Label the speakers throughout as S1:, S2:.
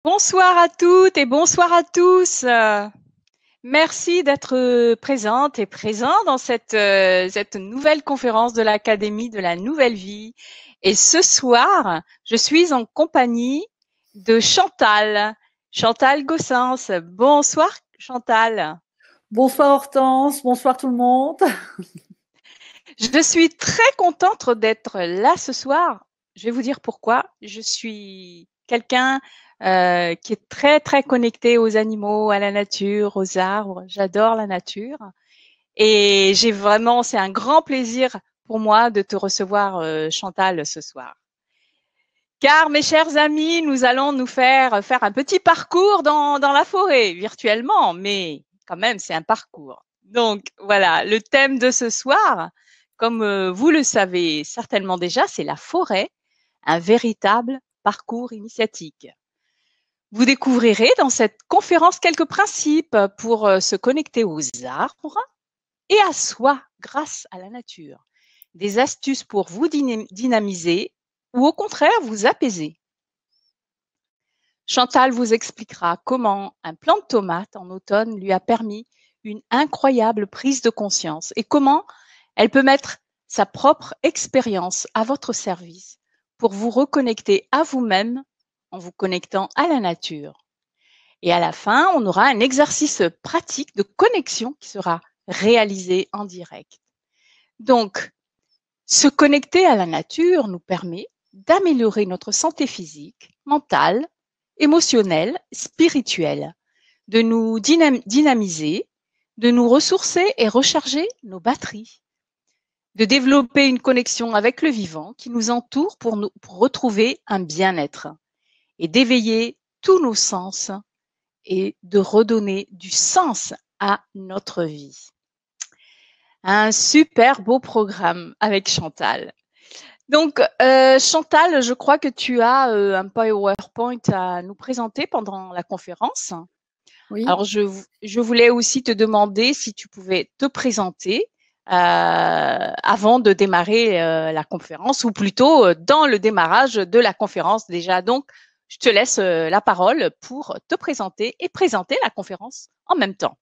S1: Bonsoir à toutes et bonsoir à tous. Merci d'être présente et présent dans cette nouvelle conférence de l'Académie de la Nouvelle Vie. Et ce soir, je suis en compagnie de Chantal, Chantal Gossens. Bonsoir Chantal.
S2: Bonsoir Hortense, bonsoir tout le monde.
S1: Je suis très contente d'être là ce soir. Je vais vous dire pourquoi. Je suis quelqu'un qui est très très connecté aux animaux, à la nature, aux arbres. J'adore la nature et c'est un grand plaisir pour moi de te recevoir, Chantal, ce soir. Car mes chers amis, nous allons nous faire un petit parcours dans la forêt virtuellement, mais quand même c'est un parcours. Donc voilà, le thème de ce soir, comme vous le savez certainement déjà, c'est la forêt, un véritable parcours initiatique. Vous découvrirez dans cette conférence quelques principes pour se connecter aux arbres et à soi grâce à la nature. Des astuces pour vous dynamiser ou au contraire vous apaiser. Chantal vous expliquera comment un plant de tomate en automne lui a permis une incroyable prise de conscience et comment elle peut mettre sa propre expérience à votre service pour vous reconnecter à vous-même en vous connectant à la nature. Et à la fin, on aura un exercice pratique de connexion qui sera réalisé en direct. Donc, se connecter à la nature nous permet d'améliorer notre santé physique, mentale, émotionnelle, spirituelle, de nous dynamiser, de nous ressourcer et recharger nos batteries, de développer une connexion avec le vivant qui nous entoure pour retrouver un bien-être et d'éveiller tous nos sens et de redonner du sens à notre vie. Un super beau programme avec Chantal. Donc, Chantal, je crois que tu as un PowerPoint à nous présenter pendant la conférence.
S2: Oui,
S1: Alors, je voulais aussi te demander si tu pouvais te présenter avant de démarrer la conférence, ou plutôt dans le démarrage de la conférence déjà. Donc, je te laisse la parole pour te présenter et présenter la conférence en même temps.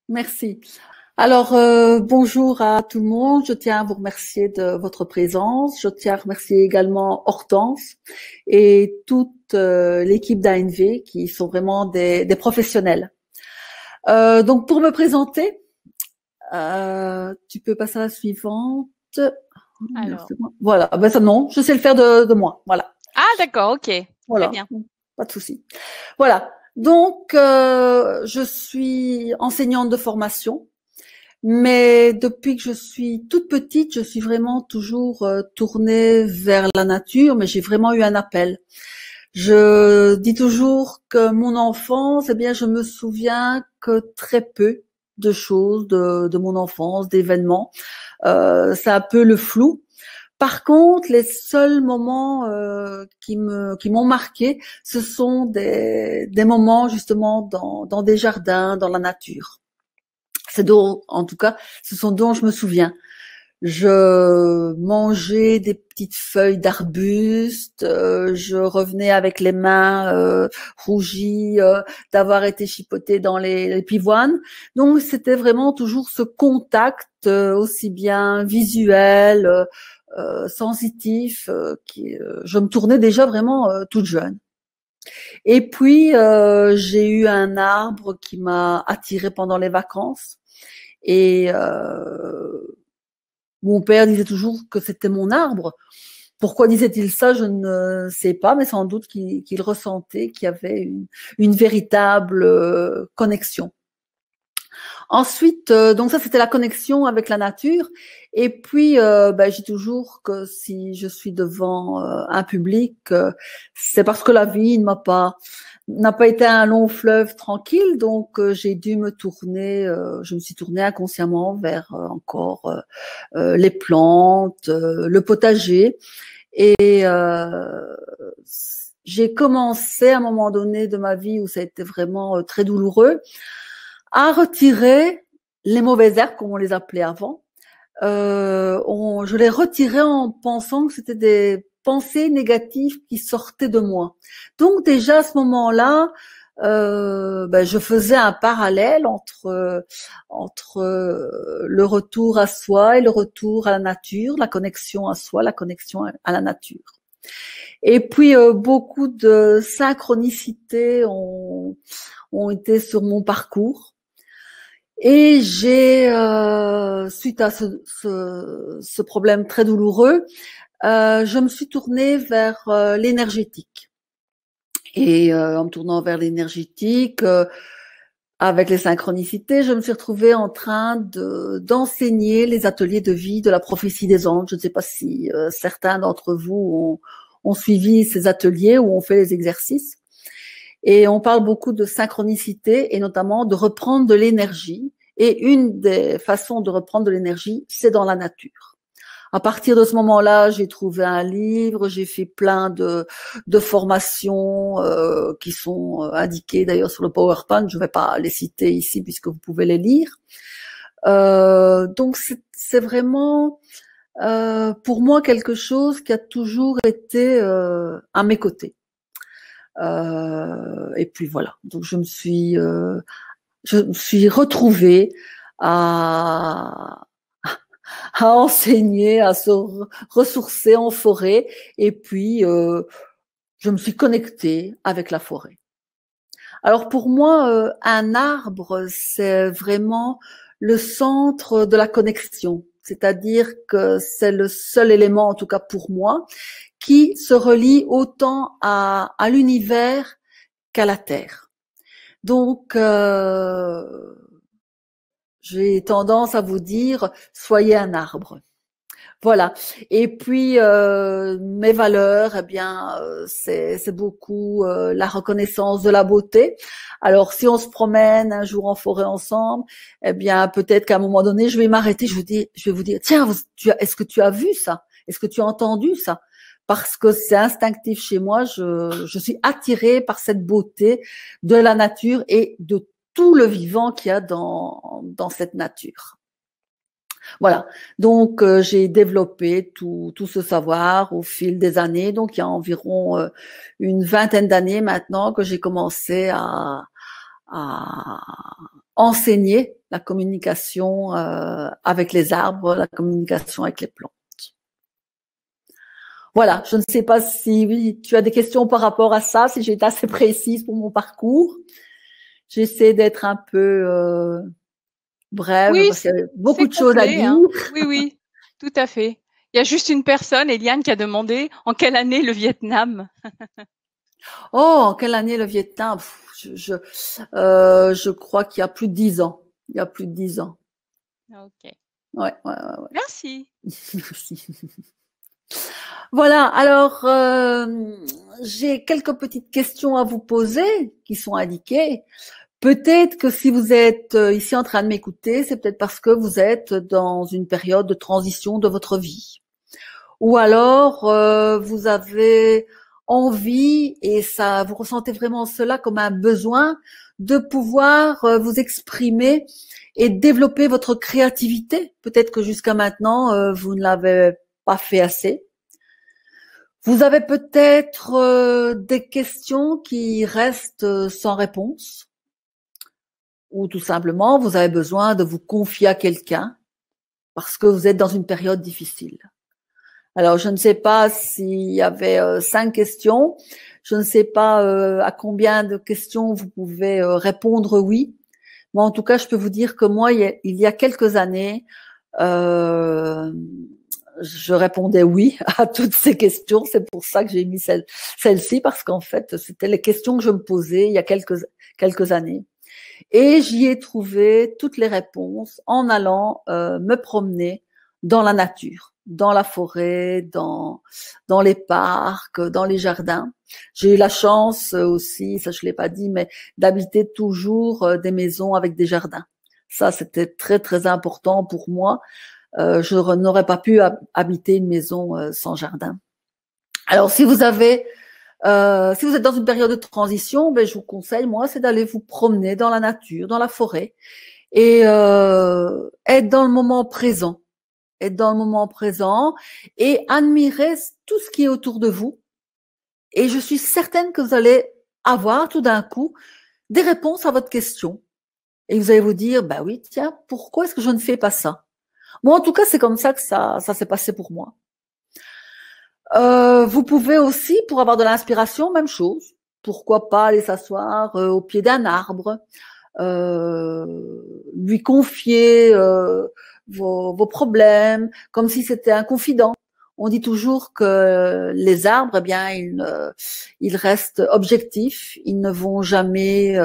S2: merci. Alors, bonjour à tout le monde. Je tiens à vous remercier de votre présence. Je tiens à remercier également Hortense et toute l'équipe d'ANV qui sont vraiment des professionnels. Donc, pour me présenter, tu peux passer à la suivante.
S1: Alors.
S2: Voilà, ben ça non, je sais le faire de moi. Voilà.
S1: Ah, d'accord, ok. Très
S2: Voilà,
S1: bien.
S2: pas de souci. Voilà. Donc, je suis enseignante de formation, mais depuis que je suis toute petite, je suis vraiment toujours tournée vers la nature, mais j'ai vraiment eu un appel. Je dis toujours que mon enfance, eh bien, je me souviens que très peu de choses de mon enfance, d'événements. C'est un peu le flou. Par contre, les seuls moments qui m'ont marqué, ce sont des moments justement dans des jardins, dans la nature. C'est dont, en tout cas, ce sont dont je me souviens. Je mangeais des petites feuilles d'arbustes, je revenais avec les mains rougies d'avoir été chipotée dans les pivoines. Donc c'était vraiment toujours ce contact aussi bien visuel, sensitif, je me tournais déjà vraiment toute jeune. Et puis j'ai eu un arbre qui m'a attirée pendant les vacances et mon père disait toujours que c'était mon arbre. Pourquoi disait-il ça? Je ne sais pas, mais sans doute qu'il ressentait qu'il y avait une véritable connexion. Ensuite, donc ça c'était la connexion avec la nature. Et puis, j'ai toujours que si je suis devant un public, c'est parce que la vie n'a pas été un long fleuve tranquille. Donc j'ai dû me tourner, je me suis tournée inconsciemment vers encore les plantes, le potager. Et j'ai commencé à un moment donné de ma vie où ça a été vraiment très douloureux à retirer les mauvaises herbes, comme on les appelait avant. Je les retirais en pensant que c'était pensées négatives qui sortaient de moi. Donc déjà à ce moment-là, je faisais un parallèle entre le retour à soi et le retour à la nature, la connexion à soi, la connexion à la nature. Et puis beaucoup de synchronicités ont été sur mon parcours. Et j'ai, suite à ce problème très douloureux, je me suis tournée vers l'énergétique. Et en me tournant vers l'énergétique, avec les synchronicités, je me suis retrouvée en train d'enseigner les ateliers de vie de la prophétie des anges. Je ne sais pas si certains d'entre vous ont suivi ces ateliers où on fait les exercices. Et on parle beaucoup de synchronicité et notamment de reprendre de l'énergie. Et une des façons de reprendre de l'énergie, c'est dans la nature. À partir de ce moment-là, j'ai trouvé un livre, j'ai fait plein de formations qui sont indiquées d'ailleurs sur le PowerPoint. Je ne vais pas les citer ici puisque vous pouvez les lire. Donc c'est vraiment pour moi quelque chose qui a toujours été à mes côtés. Et puis voilà. Donc je me suis retrouvée à enseigner, à se ressourcer en forêt, et puis je me suis connectée avec la forêt. Alors pour moi, un arbre, c'est vraiment le centre de la connexion, c'est-à-dire que c'est le seul élément, en tout cas pour moi, qui se relie autant à l'univers qu'à la terre. Donc j'ai tendance à vous dire, soyez un arbre. Voilà. Et puis mes valeurs, eh bien, c'est beaucoup la reconnaissance de la beauté. Alors, si on se promène un jour en forêt ensemble, eh bien, peut-être qu'à un moment donné, je vais m'arrêter. Je vais vous dire, tiens, est-ce que tu as vu ça? Est-ce que tu as entendu ça? Parce que c'est instinctif chez moi. Je suis attirée par cette beauté de la nature et de tout le vivant qu'il y a dans cette nature. Voilà, donc j'ai développé tout ce savoir au fil des années. Donc il y a environ une vingtaine d'années maintenant que j'ai commencé à enseigner la communication avec les arbres, la communication avec les plantes. Voilà, je ne sais pas si tu as des questions par rapport à ça, si j'ai été assez précise pour mon parcours. J'essaie d'être un peu brève
S1: Oui,
S2: parce qu'il y a beaucoup de choses à
S1: complet,
S2: dire.
S1: hein. Oui, oui, tout à fait. Il y a juste une personne, Eliane, qui a demandé en quelle année le Vietnam?
S2: Oh, en quelle année le Vietnam? Je crois qu'il y a plus de 10 ans. Il y a plus de 10 ans.
S1: Ok.
S2: Ouais.
S1: Merci.
S2: Merci. Voilà, alors j'ai quelques petites questions à vous poser qui sont indiquées. Peut-être que si vous êtes ici en train de m'écouter, c'est peut-être parce que vous êtes dans une période de transition de votre vie. Ou alors vous avez envie, et ça, vous ressentez vraiment cela comme un besoin de pouvoir vous exprimer et développer votre créativité. Peut-être que jusqu'à maintenant, vous ne l'avez pas fait assez. Vous avez peut-être des questions qui restent sans réponse, ou tout simplement, vous avez besoin de vous confier à quelqu'un parce que vous êtes dans une période difficile. Alors, je ne sais pas s'il y avait 5 questions. Je ne sais pas à combien de questions vous pouvez répondre oui. Mais en tout cas, je peux vous dire que moi, il y a quelques années, je répondais oui à toutes ces questions. C'est pour ça que j'ai mis celle-ci, parce qu'en fait, c'était les questions que je me posais il y a quelques années. Et j'y ai trouvé toutes les réponses en allant me promener dans la nature, dans la forêt, dans les parcs, dans les jardins. J'ai eu la chance aussi, ça je l'ai pas dit, mais d'habiter toujours des maisons avec des jardins. Ça, c'était très très important pour moi. Je n'aurais pas pu habiter une maison sans jardin. Alors, si vous êtes dans une période de transition, je vous conseille, moi, c'est d'aller vous promener dans la nature, dans la forêt, et être dans le moment présent. être dans le moment présent et admirer tout ce qui est autour de vous. Et je suis certaine que vous allez avoir tout d'un coup des réponses à votre question. Et vous allez vous dire, bah oui, tiens, pourquoi est-ce que je ne fais pas ça? Moi, en tout cas, c'est comme ça que ça s'est passé pour moi. Vous pouvez aussi, pour avoir de l'inspiration, même chose. Pourquoi pas aller s'asseoir au pied d'un arbre, lui confier vos problèmes, comme si c'était un confident. On dit toujours que les arbres, eh bien, ils restent objectifs, ils ne vont jamais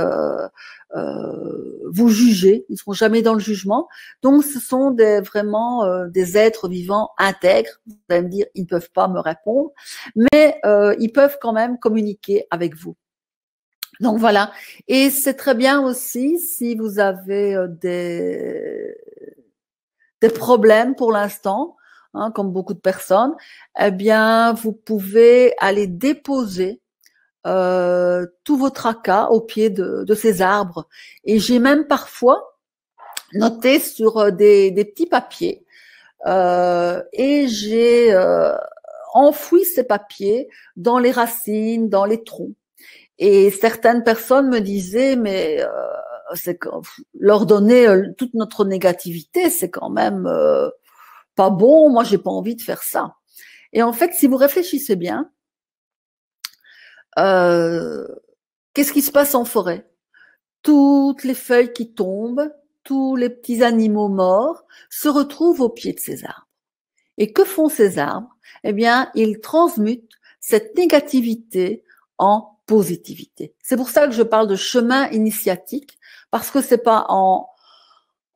S2: vous juger, ils ne seront jamais dans le jugement. Donc, ce sont vraiment des êtres vivants intègres. Vous allez me dire, ils ne peuvent pas me répondre, mais ils peuvent quand même communiquer avec vous. Donc voilà, et c'est très bien aussi si vous avez des problèmes pour l'instant, hein, comme beaucoup de personnes, eh bien vous pouvez aller déposer tout vos tracas au pied de ces arbres. Et j'ai même parfois noté sur des petits papiers et j'ai enfoui ces papiers dans les racines, dans les troncs. Et certaines personnes me disaient, mais c'est leur donner toute notre négativité, c'est quand même pas bon. Moi, j'ai pas envie de faire ça. Et en fait, si vous réfléchissez bien, qu'est-ce qui se passe en forêt? Toutes les feuilles qui tombent, tous les petits animaux morts se retrouvent au pied de ces arbres. Et que font ces arbres? Eh bien, ils transmutent cette négativité en positivité. C'est pour ça que je parle de chemin initiatique, parce que c'est pas en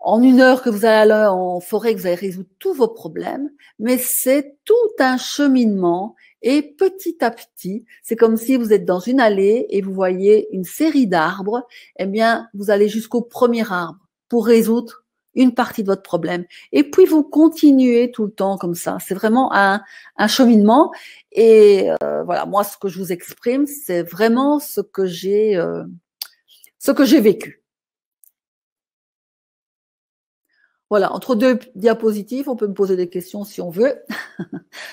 S2: 1 heure que vous allez aller en forêt que vous allez résoudre tous vos problèmes, mais c'est tout un cheminement et petit à petit, c'est comme si vous êtes dans une allée et vous voyez une série d'arbres, eh bien, vous allez jusqu'au premier arbre pour résoudre une partie de votre problème. Et puis, vous continuez tout le temps comme ça. C'est vraiment un cheminement. Et voilà, moi, ce que je vous exprime, c'est vraiment ce que j'ai vécu. Voilà, entre deux diapositives, on peut me poser des questions si on veut.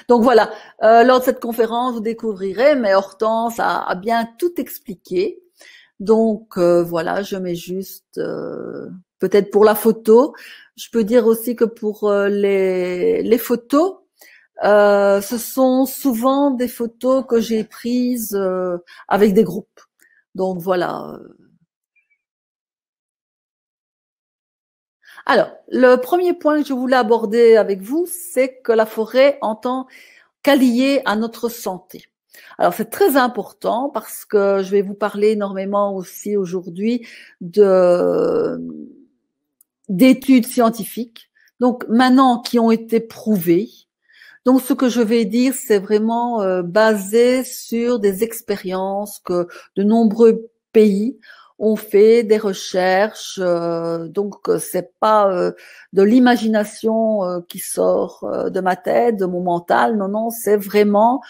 S2: Donc voilà, lors de cette conférence, vous découvrirez, mais Hortense a bien tout expliqué. Donc voilà, je mets juste peut-être pour la photo. Je peux dire aussi que pour les photos, ce sont souvent des photos que j'ai prises avec des groupes. Donc voilà. Alors, le premier point que je voulais aborder avec vous, c'est que la forêt en tant qu'alliée à notre santé. Alors, c'est très important parce que je vais vous parler énormément aussi aujourd'hui d'études scientifiques, donc maintenant qui ont été prouvées. Donc, ce que je vais dire, c'est vraiment basé sur des expériences que de nombreux pays ont fait, des recherches. Donc, c'est pas de l'imagination qui sort de ma tête, de mon mental. Non, non, c'est vraiment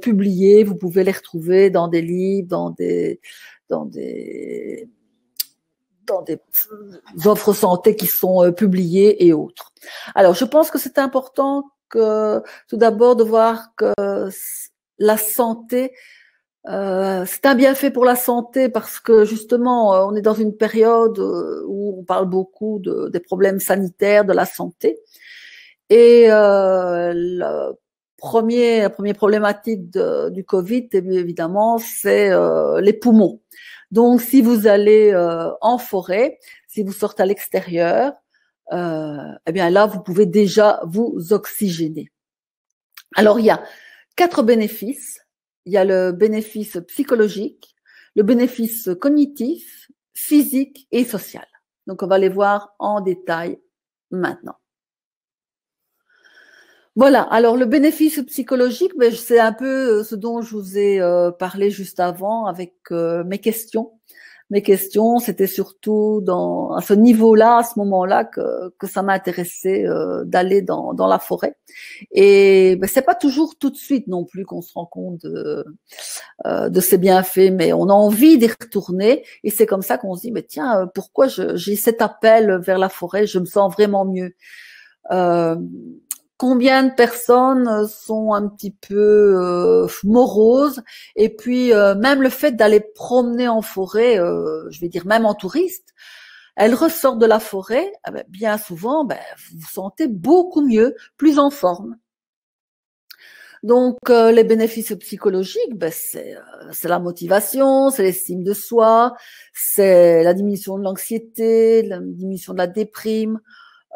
S2: publié. Vous pouvez les retrouver dans des livres, dans des offres santé qui sont publiées et autres. Alors, je pense que c'est important que tout d'abord de voir que la santé, c'est un bienfait pour la santé parce que justement, on est dans une période où on parle beaucoup des problèmes sanitaires, de la santé. Et la première problématique du Covid, évidemment, c'est les poumons. Donc, si vous allez en forêt, si vous sortez à l'extérieur, eh bien là, vous pouvez déjà vous oxygéner. Alors, il y a 4 bénéfices. Il y a le bénéfice psychologique, le bénéfice cognitif, physique et social. Donc, on va les voir en détail maintenant. Voilà, alors le bénéfice psychologique, c'est un peu ce dont je vous ai parlé juste avant avec mes questions. Mes questions, c'était surtout à ce niveau-là, à ce moment-là, que ça m'intéressait d'aller dans la forêt. Et c'est pas toujours tout de suite non plus qu'on se rend compte de ces bienfaits, mais on a envie d'y retourner. Et c'est comme ça qu'on se dit, mais tiens, pourquoi j'ai cet appel vers la forêt, je me sens vraiment mieux. combien de personnes sont un petit peu moroses, et puis même le fait d'aller promener en forêt, je vais dire même en touriste, elles ressortent de la forêt, bien souvent, vous vous sentez beaucoup mieux, plus en forme. Donc, les bénéfices psychologiques, c'est la motivation, c'est l'estime de soi, c'est la diminution de l'anxiété, la diminution de la déprime,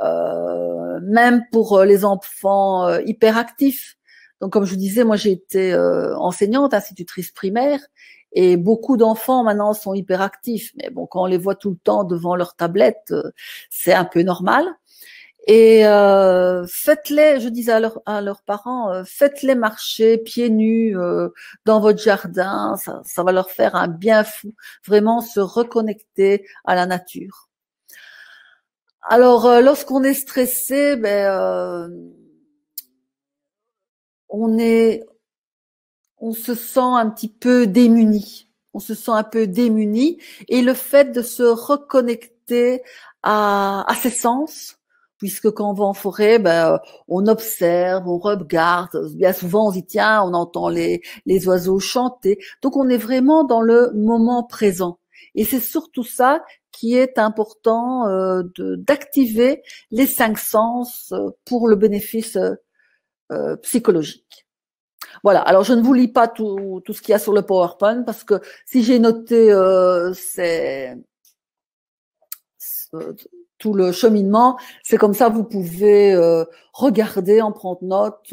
S2: même pour les enfants hyperactifs. Donc, comme je vous disais, moi j'ai été enseignante, institutrice primaire, et beaucoup d'enfants maintenant sont hyperactifs. Mais bon, quand on les voit tout le temps devant leur tablette, c'est un peu normal. Et faites-les, je disais à leurs parents, faites-les marcher pieds nus dans votre jardin, ça va leur faire un bien fou, vraiment se reconnecter à la nature. Alors, lorsqu'on est stressé, on se sent un petit peu démuni. On se sent un peu démuni, et le fait de se reconnecter à ses sens, puisque quand on va en forêt, on observe, on regarde. Bien souvent, on se dit tiens, on entend les oiseaux chanter. Donc, on est vraiment dans le moment présent. Et c'est surtout ça qui est important d'activer les 5 sens pour le bénéfice psychologique. Voilà. Alors, je ne vous lis pas tout ce qu'il y a sur le PowerPoint, parce que si j'ai noté tout le cheminement, c'est comme ça, vous pouvez regarder, en prendre note.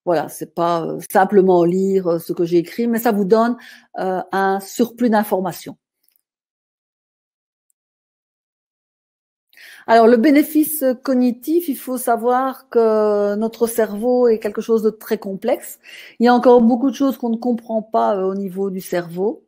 S2: Voilà, c'est pas simplement lire ce que j'ai écrit, mais ça vous donne un surplus d'informations. Alors, le bénéfice cognitif, il faut savoir que notre cerveau est quelque chose de très complexe. Il y a encore beaucoup de choses qu'on ne comprend pas au niveau du cerveau.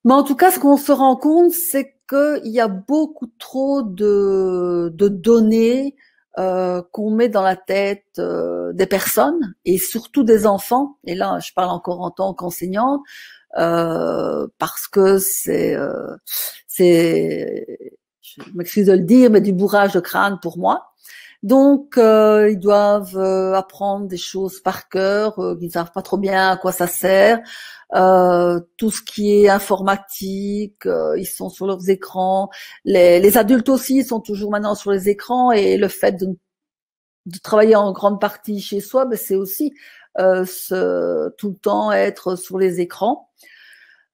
S2: Mais en tout cas, ce qu'on se rend compte, c'est qu'il y a beaucoup trop de données qu'on met dans la tête des personnes, et surtout des enfants. Et là, je parle encore en tant qu'enseignante, parce que je m'excuse de le dire, mais du bourrage de crâne pour moi. Donc, ils doivent apprendre des choses par cœur, ils ne savent pas trop bien à quoi ça sert. Tout ce qui est informatique, ils sont sur leurs écrans. Les adultes aussi sont toujours maintenant sur les écrans, et le fait de travailler en grande partie chez soi, c'est aussi tout le temps être sur les écrans.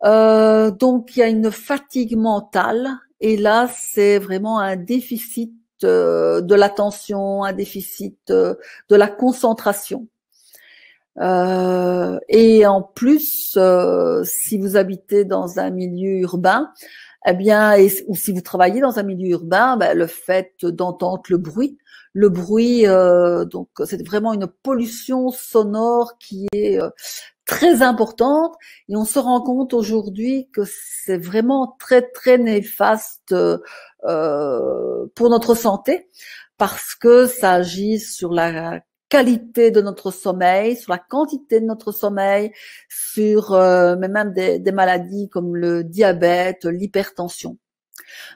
S2: Donc, il y a une fatigue mentale, et là, c'est vraiment un déficit de l'attention, un déficit de la concentration. Et en plus, si vous habitez dans un milieu urbain, eh bien, ou si vous travaillez dans un milieu urbain, le fait d'entendre le bruit, donc c'est vraiment une pollution sonore qui est très importante, et on se rend compte aujourd'hui que c'est vraiment très très néfaste pour notre santé, parce que ça agit sur la qualité de notre sommeil, sur la quantité de notre sommeil, sur mais même des maladies comme le diabète, l'hypertension.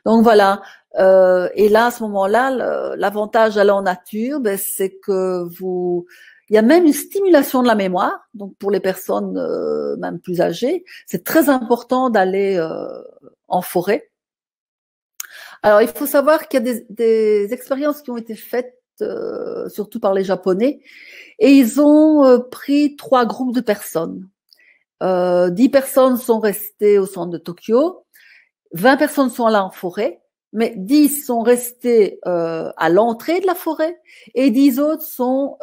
S2: Donc voilà. Et là, à ce moment-là, l'avantage d'aller en nature, c'est que il y a même une stimulation de la mémoire. Donc pour les personnes même plus âgées, c'est très important d'aller en forêt. Alors il faut savoir qu'il y a des expériences qui ont été faites, surtout par les Japonais, et ils ont pris 3 groupes de personnes. 10 personnes sont restées au centre de Tokyo, 20 personnes sont allées en forêt, mais 10 sont restées à l'entrée de la forêt, et 10 autres sont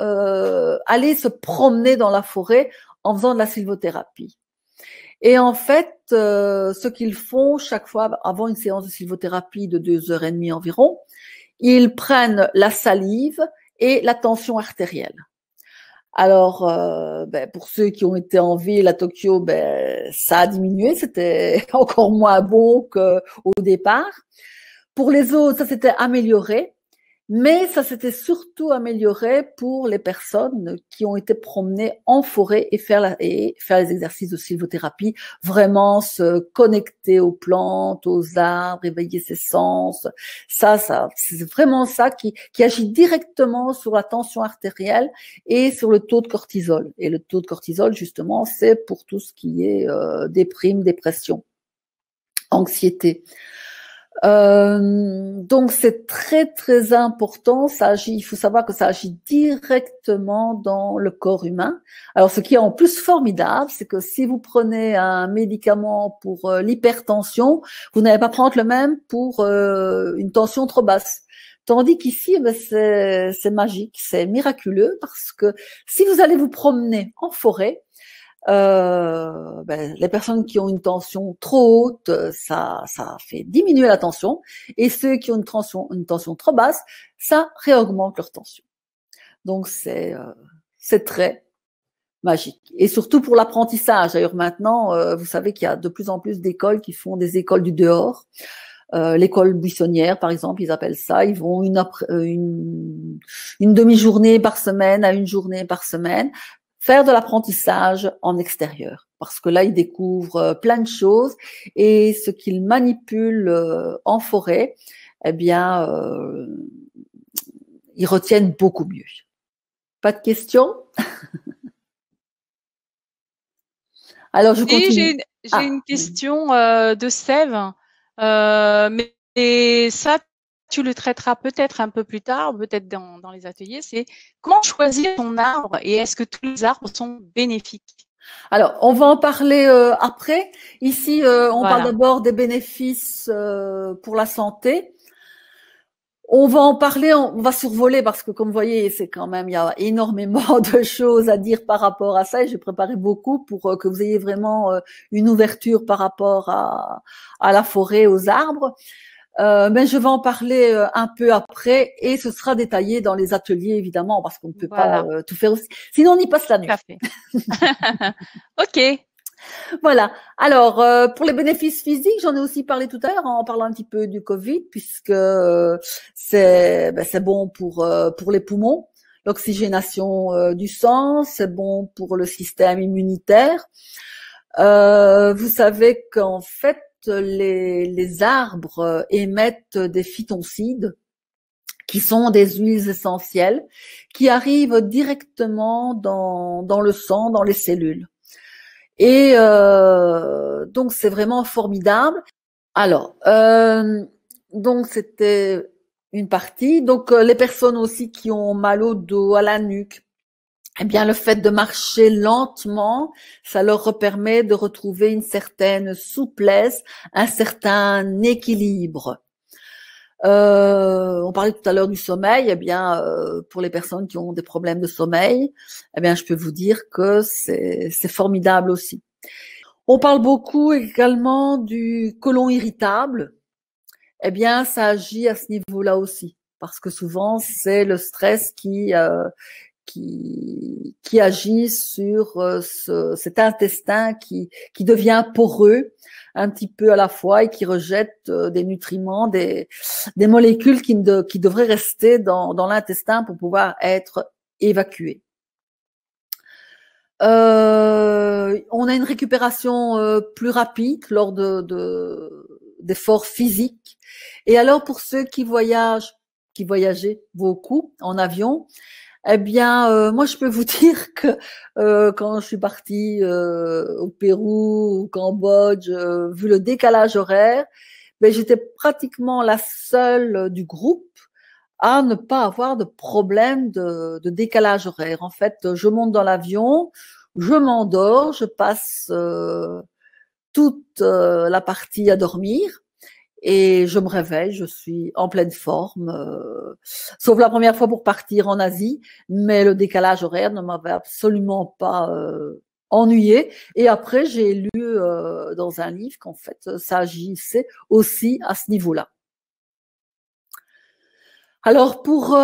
S2: allés se promener dans la forêt en faisant de la sylvothérapie. Et en fait, ce qu'ils font chaque fois avant une séance de sylvothérapie de 2h30 environ, ils prennent la salive et la tension artérielle. Alors, pour ceux qui ont été en ville à Tokyo, ça a diminué, c'était encore moins bon qu'au départ. Pour les autres, ça s'était amélioré. Mais ça s'était surtout amélioré pour les personnes qui ont été promenées en forêt et faire les exercices de sylvothérapie, vraiment se connecter aux plantes, aux arbres, éveiller ses sens. Ça, c'est vraiment ça qui agit directement sur la tension artérielle et sur le taux de cortisol. Et le taux de cortisol, justement, c'est pour tout ce qui est déprime, dépression, anxiété. Donc c'est très très important. Ça agit, il faut savoir que ça agit directement dans le corps humain. Alors ce qui est en plus formidable, c'est que si vous prenez un médicament pour l'hypertension, vous n'allez pas prendre le même pour une tension trop basse. Tandis qu'ici, ben, c'est magique, c'est miraculeux parce que si vous allez vous promener en forêt, les personnes qui ont une tension trop haute, ça fait diminuer la tension, et ceux qui ont une tension trop basse, ça réaugmente leur tension. Donc c'est très magique. Et surtout pour l'apprentissage. D'ailleurs maintenant, vous savez qu'il y a de plus en plus d'écoles qui font des écoles du dehors. L'école buissonnière, par exemple, ils appellent ça. Ils vont une demi-journée par semaine à une journée par semaine faire de l'apprentissage en extérieur, parce que là, ils découvrent plein de choses et ce qu'ils manipulent en forêt, eh bien, ils retiennent beaucoup mieux. Pas de questions? Alors, je continue.
S1: J'ai une question de Sève, mais ça, tu le traiteras peut-être un peu plus tard, peut-être dans les ateliers. C'est comment choisir son arbre et est-ce que tous les arbres sont bénéfiques?
S2: Alors, on va en parler après. Ici, on parle
S1: Voilà.
S2: d'abord des bénéfices pour la santé. On va en parler, on va survoler parce que comme vous voyez, c'est quand même, il y a énormément de choses à dire par rapport à ça et j'ai préparé beaucoup pour que vous ayez vraiment une ouverture par rapport à la forêt, aux arbres. Mais je vais en parler un peu après et ce sera détaillé dans les ateliers évidemment parce qu'on ne peut pas
S1: Voilà.
S2: tout faire aussi. Sinon, on y passe la nuit.
S1: Tout à fait. OK.
S2: Voilà. Alors, pour les bénéfices physiques, j'en ai aussi parlé tout à l'heure en parlant un petit peu du Covid, puisque c'est bon pour les poumons, l'oxygénation du sang, c'est bon pour le système immunitaire. Vous savez qu'en fait, les arbres émettent des phytoncides, qui sont des huiles essentielles, qui arrivent directement dans le sang, dans les cellules. Et donc c'est vraiment formidable. Alors, donc c'était une partie. Donc les personnes aussi qui ont mal au dos, à la nuque, eh bien le fait de marcher lentement, ça leur permet de retrouver une certaine souplesse, un certain équilibre. On parlait tout à l'heure du sommeil. Eh bien, pour les personnes qui ont des problèmes de sommeil, eh bien, je peux vous dire que c'est formidable aussi. On parle beaucoup également du côlon irritable. Eh bien, ça agit à ce niveau-là aussi, parce que souvent c'est le stress qui agit sur cet intestin qui devient poreux un petit peu à la fois et qui rejette des nutriments, des molécules qui devraient rester dans l'intestin pour pouvoir être évacuées. On a une récupération plus rapide lors d'efforts physiques. Et alors pour ceux qui voyageaient beaucoup en avion, eh bien, moi je peux vous dire que quand je suis partie au Pérou, au Cambodge, vu le décalage horaire, ben, j'étais pratiquement la seule du groupe à ne pas avoir de problème de décalage horaire. En fait, je monte dans l'avion, je m'endors, je passe toute la partie à dormir et je me réveille, je suis en pleine forme, sauf la première fois pour partir en Asie, mais le décalage horaire ne m'avait absolument pas ennuyée. Et après, j'ai lu dans un livre qu'en fait, ça agissait aussi à ce niveau-là. Alors pour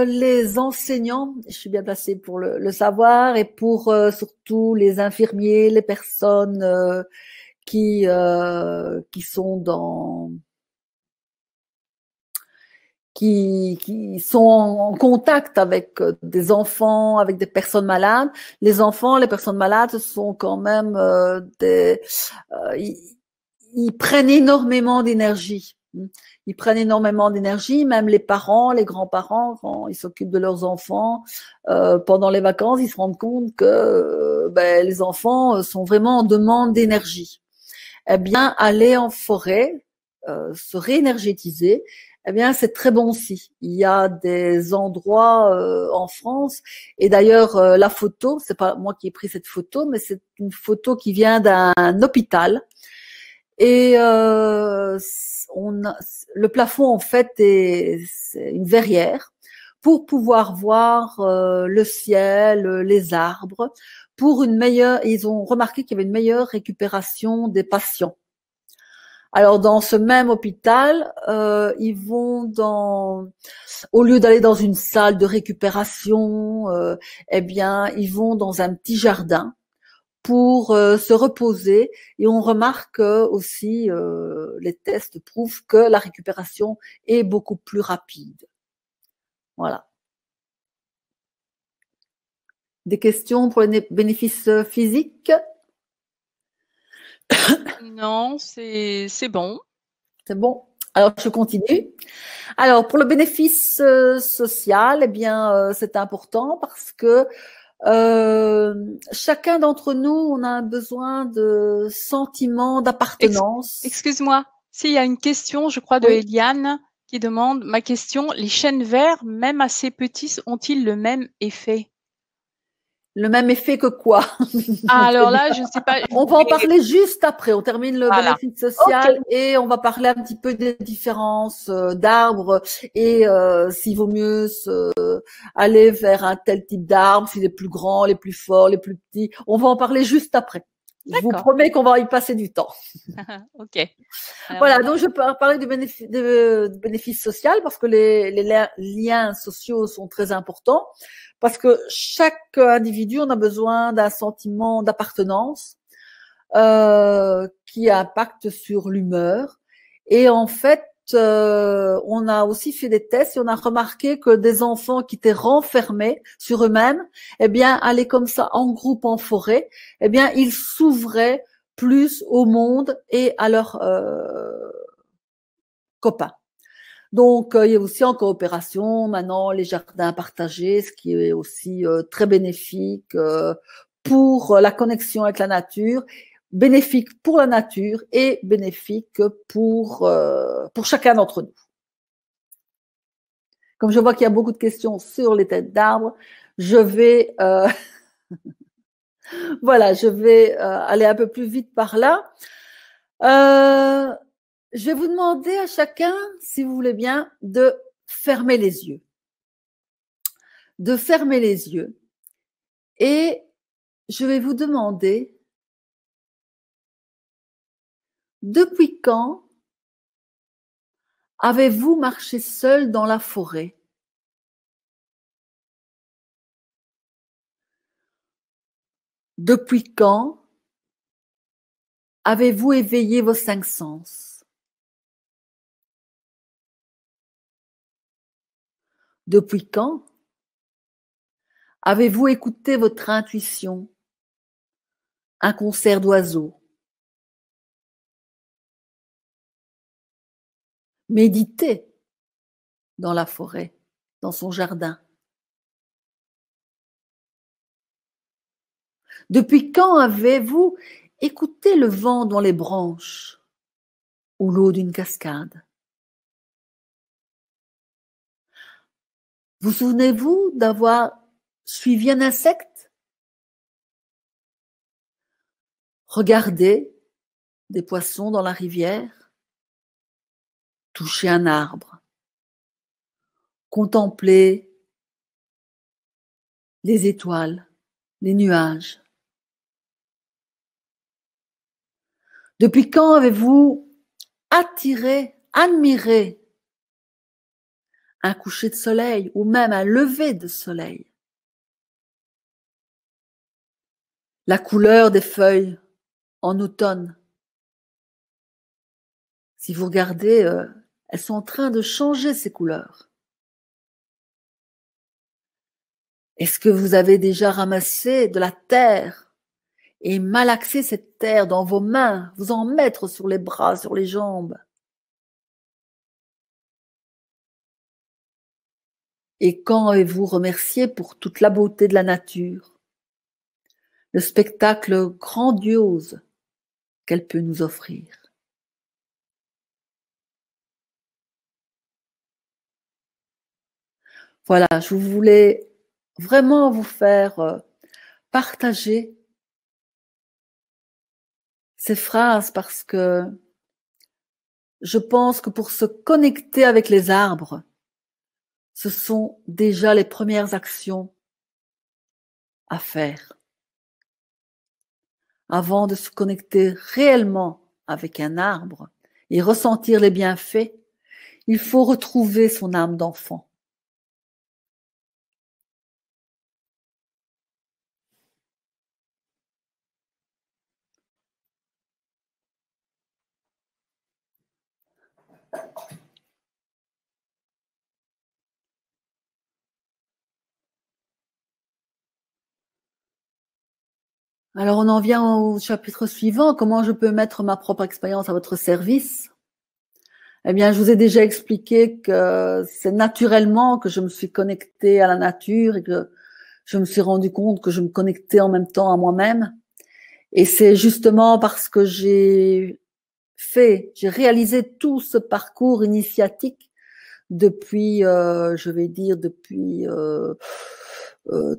S2: les enseignants, je suis bien placée pour le savoir, et pour surtout les infirmiers, les personnes qui sont qui sont en contact avec des enfants, avec des personnes malades. Les enfants, les personnes malades sont quand même ils prennent énormément d'énergie. Ils prennent énormément d'énergie, même les parents, les grands-parents, quand ils s'occupent de leurs enfants, pendant les vacances, ils se rendent compte que les enfants sont vraiment en demande d'énergie. Eh bien, aller en forêt, se réénergétiser, eh bien, c'est très bon aussi. Il y a des endroits en France, et d'ailleurs, la photo, c'est pas moi qui ai pris cette photo, mais c'est une photo qui vient d'un hôpital. Et le plafond, en fait, c'est une verrière pour pouvoir voir le ciel, les arbres, pour une meilleure. Ils ont remarqué qu'il y avait une meilleure récupération des patients. Alors dans ce même hôpital, ils vont au lieu d'aller dans une salle de récupération, eh bien ils vont dans un petit jardin pour se reposer, et on remarque aussi les tests prouvent que la récupération est beaucoup plus rapide. Voilà. Des questions pour les bénéfices physiques?
S1: Non, c'est bon.
S2: C'est bon. Alors je continue. Alors pour le bénéfice social, eh bien c'est important parce que chacun d'entre nous, on a besoin de sentiments d'appartenance.
S1: Excuse-moi, s'il y a une question, je crois, de
S2: Oui.
S1: Eliane qui demande ma question, les chênes verts, même assez petits, ont-ils le même effet?
S2: Le même effet que quoi?
S1: Ah, alors là, je ne sais pas.
S2: On va en parler juste après. On termine le
S1: Voilà.
S2: bénéfice
S1: Ok.
S2: social et on va parler un petit peu des différences d'arbres et s'il vaut mieux aller vers un tel type d'arbre, s'il est plus grand, les plus forts, les plus petits. On va en parler juste après. Je vous promets qu'on va y passer du temps.
S1: Ok. Alors,
S2: voilà, donc je peux parler du bénéfice social parce que les liens sociaux sont très importants, parce que chaque individu, on a besoin d'un sentiment d'appartenance qui impacte sur l'humeur. Et en fait, on a aussi fait des tests et on a remarqué que des enfants qui étaient renfermés sur eux-mêmes, eh bien, aller comme ça en groupe en forêt, eh bien, ils s'ouvraient plus au monde et à leurs copains. Donc, il y a aussi en coopération maintenant les jardins partagés, ce qui est aussi très bénéfique pour la connexion avec la nature, bénéfique pour la nature et bénéfique pour chacun d'entre nous. Comme je vois qu'il y a beaucoup de questions sur les têtes d'arbres, je vais voilà, je vais aller un peu plus vite par là. Je vais vous demander à chacun, si vous voulez bien, de fermer les yeux. De fermer les yeux. Et je vais vous demander, depuis quand avez-vous marché seul dans la forêt? Depuis quand avez-vous éveillé vos 5 sens? Depuis quand avez-vous écouté votre intuition? Un concert d'oiseaux? Méditer dans la forêt, dans son jardin? Depuis quand avez-vous écouté le vent dans les branches ou l'eau d'une cascade? Vous souvenez-vous d'avoir suivi un insecte? Regardé des poissons dans la rivière? Toucher un arbre? Contempler les étoiles, les nuages? Depuis quand avez-vous admiré un coucher de soleil ou même un lever de soleil? La couleur des feuilles en automne. Si vous regardez elles sont en train de changer ces couleurs. Est-ce que vous avez déjà ramassé de la terre et malaxé cette terre dans vos mains, vous en mettre sur les bras, sur les jambes? Et quand avez-vous remercié pour toute la beauté de la nature, le spectacle grandiose qu'elle peut nous offrir? Voilà, je voulais vraiment vous faire partager ces phrases parce que je pense que pour se connecter avec les arbres, ce sont déjà les premières actions à faire. Avant de se connecter réellement avec un arbre et ressentir les bienfaits, il faut retrouver son âme d'enfant. Alors on en vient au chapitre suivant, comment je peux mettre ma propre expérience à votre service? Eh bien, je vous ai déjà expliqué que c'est naturellement que je me suis connectée à la nature et que je me suis rendu compte que je me connectais en même temps à moi-même. Et c'est justement parce que j'ai réalisé tout ce parcours initiatique depuis, je vais dire, depuis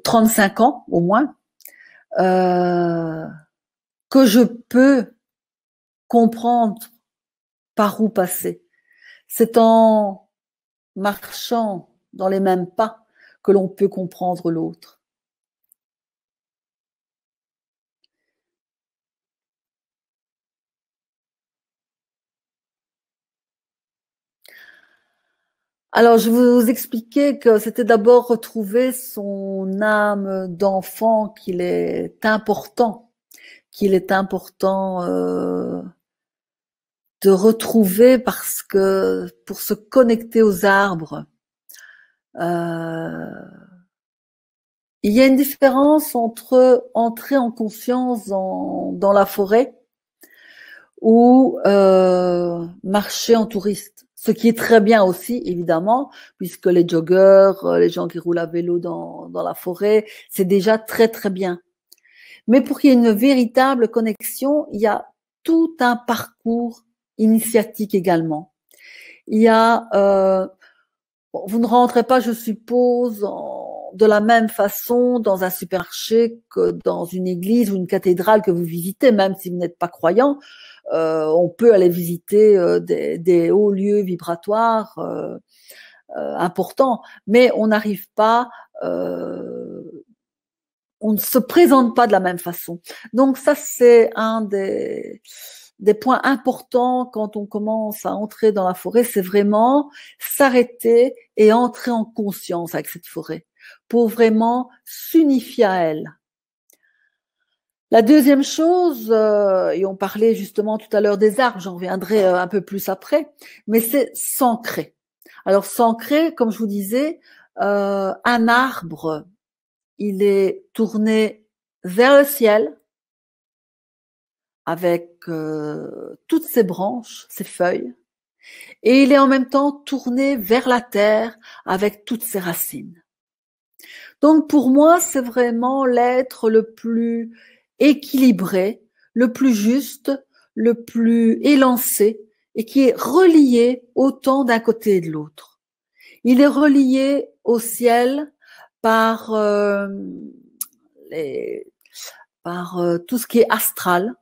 S2: 35 ans au moins, que je peux comprendre par où passer. C'est en marchant dans les mêmes pas que l'on peut comprendre l'autre. Alors, je vais vous expliquer que c'était d'abord retrouver son âme d'enfant qu'il est important de retrouver parce que pour se connecter aux arbres, il y a une différence entre entrer en conscience dans la forêt ou marcher en touriste. Ce qui est très bien aussi, évidemment, puisque les joggeurs, les gens qui roulent à vélo dans la forêt, c'est déjà très très bien. Mais pour qu'il y ait une véritable connexion, il y a tout un parcours initiatique également. Il y a, vous ne rentrez pas, je suppose, de la même façon dans un supermarché que dans une église ou une cathédrale que vous visitez, même si vous n'êtes pas croyant. On peut aller visiter des hauts lieux vibratoires importants, mais on n'arrive pas, on ne se présente pas de la même façon. Donc ça, c'est un des points importants quand on commence à entrer dans la forêt, c'est vraiment s'arrêter et entrer en conscience avec cette forêt pour vraiment s'unifier à elle. La deuxième chose, et on parlait justement tout à l'heure des arbres, j'en reviendrai un peu plus après, mais c'est s'ancrer. Alors s'ancrer, comme je vous disais, un arbre, il est tourné vers le ciel avec toutes ses branches, ses feuilles, et il est en même temps tourné vers la terre avec toutes ses racines. Donc pour moi, c'est vraiment l'être le plus équilibré, le plus juste, le plus élancé et qui est relié autant d'un côté et de l'autre. Il est relié au ciel par, tout ce qui est astral.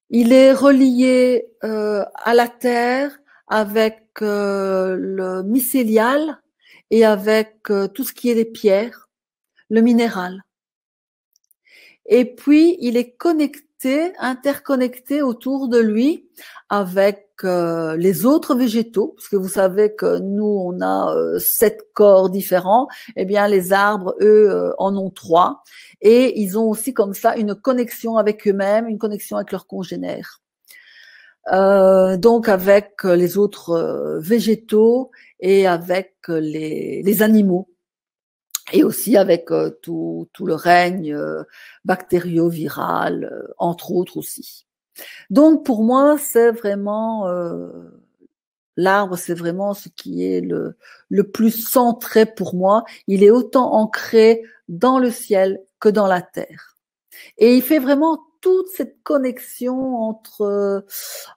S2: Il est relié à la terre avec le mycélial et avec tout ce qui est les pierres, le minéral. Et puis, il est connecté, interconnecté autour de lui avec les autres végétaux, parce que vous savez que nous, on a 7 corps différents, eh bien, les arbres, eux, en ont 3, et ils ont aussi comme ça une connexion avec eux-mêmes, une connexion avec leurs congénères. donc avec les autres végétaux et avec les animaux. Et aussi avec tout le règne bactério-viral, entre autres aussi. Donc pour moi, c'est vraiment l'arbre, c'est vraiment ce qui est le plus centré pour moi. Il est autant ancré dans le ciel que dans la terre. Et il fait vraiment toute cette connexion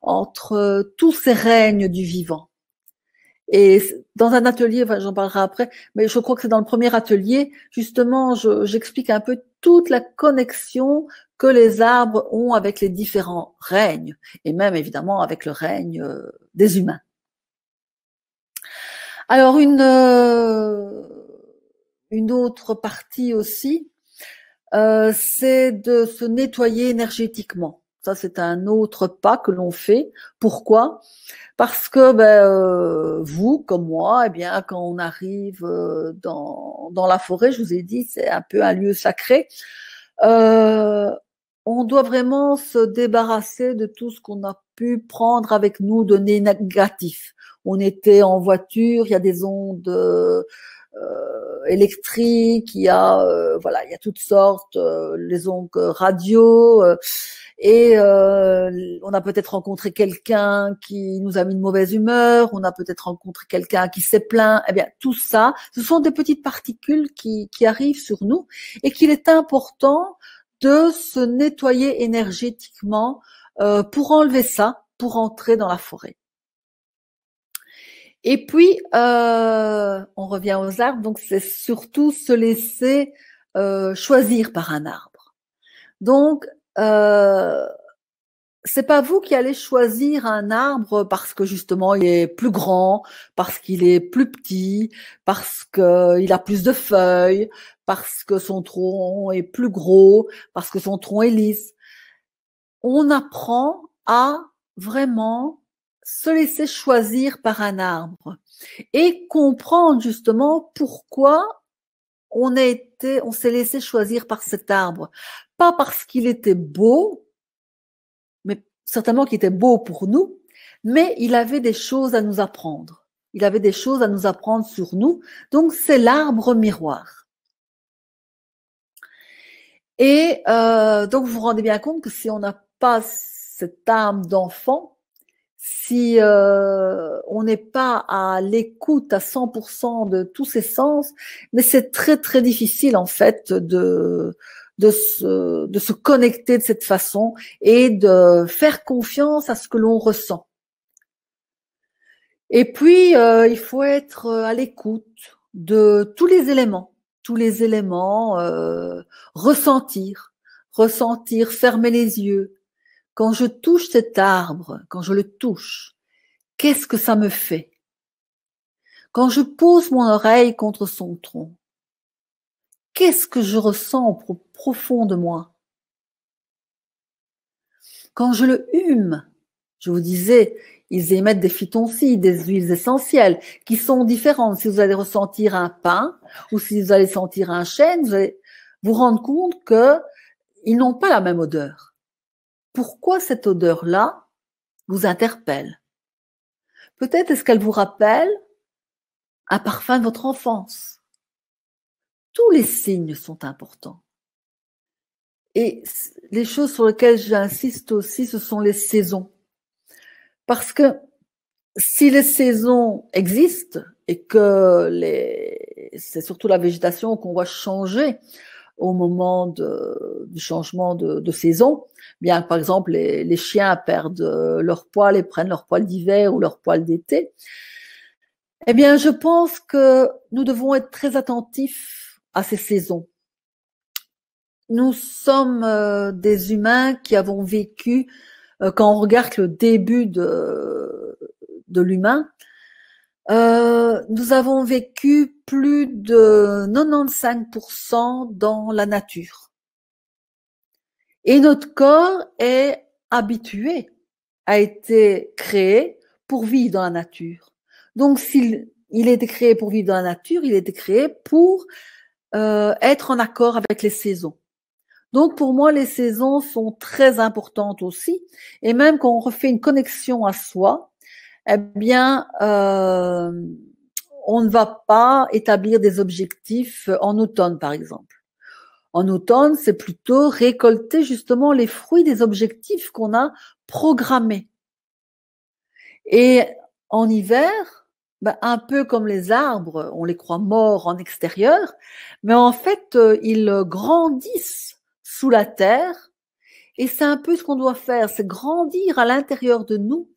S2: entre tous ces règnes du vivant. Et dans un atelier, enfin, j'en parlerai après, mais je crois que c'est dans le premier atelier, justement, j'explique un peu toute la connexion que les arbres ont avec les différents règnes, et même évidemment avec le règne des humains. Alors une autre partie aussi, c'est de se nettoyer énergétiquement. Ça, c'est un autre pas que l'on fait. Pourquoi ? Parce que vous, comme moi, eh bien, quand on arrive dans la forêt, je vous ai dit, c'est un peu un lieu sacré. On doit vraiment se débarrasser de tout ce qu'on a pu prendre avec nous de négatif. On était en voiture, il y a des ondes électriques, il y a voilà, il y a toutes sortes, les ondes radio. Et on a peut-être rencontré quelqu'un qui nous a mis de mauvaise humeur, on a peut-être rencontré quelqu'un qui s'est plaint. Eh bien, tout ça, ce sont des petites particules qui arrivent sur nous et qu'il est important de se nettoyer énergétiquement pour enlever ça, pour entrer dans la forêt. Et puis, on revient aux arbres, donc c'est surtout se laisser choisir par un arbre. Donc, c'est pas vous qui allez choisir un arbre parce que justement il est plus grand, parce qu'il est plus petit, parce qu'il a plus de feuilles, parce que son tronc est plus gros, parce que son tronc est lisse. On apprend à vraiment se laisser choisir par un arbre et comprendre justement pourquoi on s'est laissé choisir par cet arbre. Pas parce qu'il était beau, mais certainement qu'il était beau pour nous, mais il avait des choses à nous apprendre. Il avait des choses à nous apprendre sur nous. Donc, c'est l'arbre miroir. Et donc, vous vous rendez bien compte que si on n'a pas cette âme d'enfant, si on n'est pas à l'écoute à 100% de tous ses sens, mais c'est très, très difficile, en fait, de se connecter de cette façon et de faire confiance à ce que l'on ressent. Et puis, il faut être à l'écoute de tous les éléments, ressentir, fermer les yeux. Quand je touche cet arbre, quand je le touche, qu'est-ce que ça me fait? Quand je pose mon oreille contre son tronc, qu'est-ce que je ressens au profond de moi? Quand je le hume, je vous disais, ils émettent des phytoncides, des huiles essentielles, qui sont différentes. Si vous allez ressentir un pin, ou si vous allez sentir un chêne, vous allez vous rendre compte qu'ils n'ont pas la même odeur. Pourquoi cette odeur-là vous interpelle? Peut-être est-ce qu'elle vous rappelle un parfum de votre enfance. Tous les signes sont importants. Et les choses sur lesquelles j'insiste aussi, ce sont les saisons. Parce que si les saisons existent et que c'est surtout la végétation qu'on voit changer au moment du changement de saison, bien par exemple les chiens perdent leur poil et prennent leur poil d'hiver ou leur poil d'été, eh bien je pense que nous devons être très attentifs à ces saisons. Nous sommes des humains qui avons vécu, quand on regarde le début de l'humain, nous avons vécu plus de 95% dans la nature. Et notre corps est habitué, a été créé pour vivre dans la nature. Donc, s'il a été créé pour vivre dans la nature, il a été créé pour être en accord avec les saisons. Donc pour moi, les saisons sont très importantes aussi. Et même quand on refait une connexion à soi, eh bien, on ne va pas établir des objectifs en automne, par exemple. En automne, c'est plutôt récolter justement les fruits des objectifs qu'on a programmés. Et en hiver, ben, un peu comme les arbres, on les croit morts en extérieur, mais en fait, ils grandissent sous la terre. Et c'est un peu ce qu'on doit faire, c'est grandir à l'intérieur de nous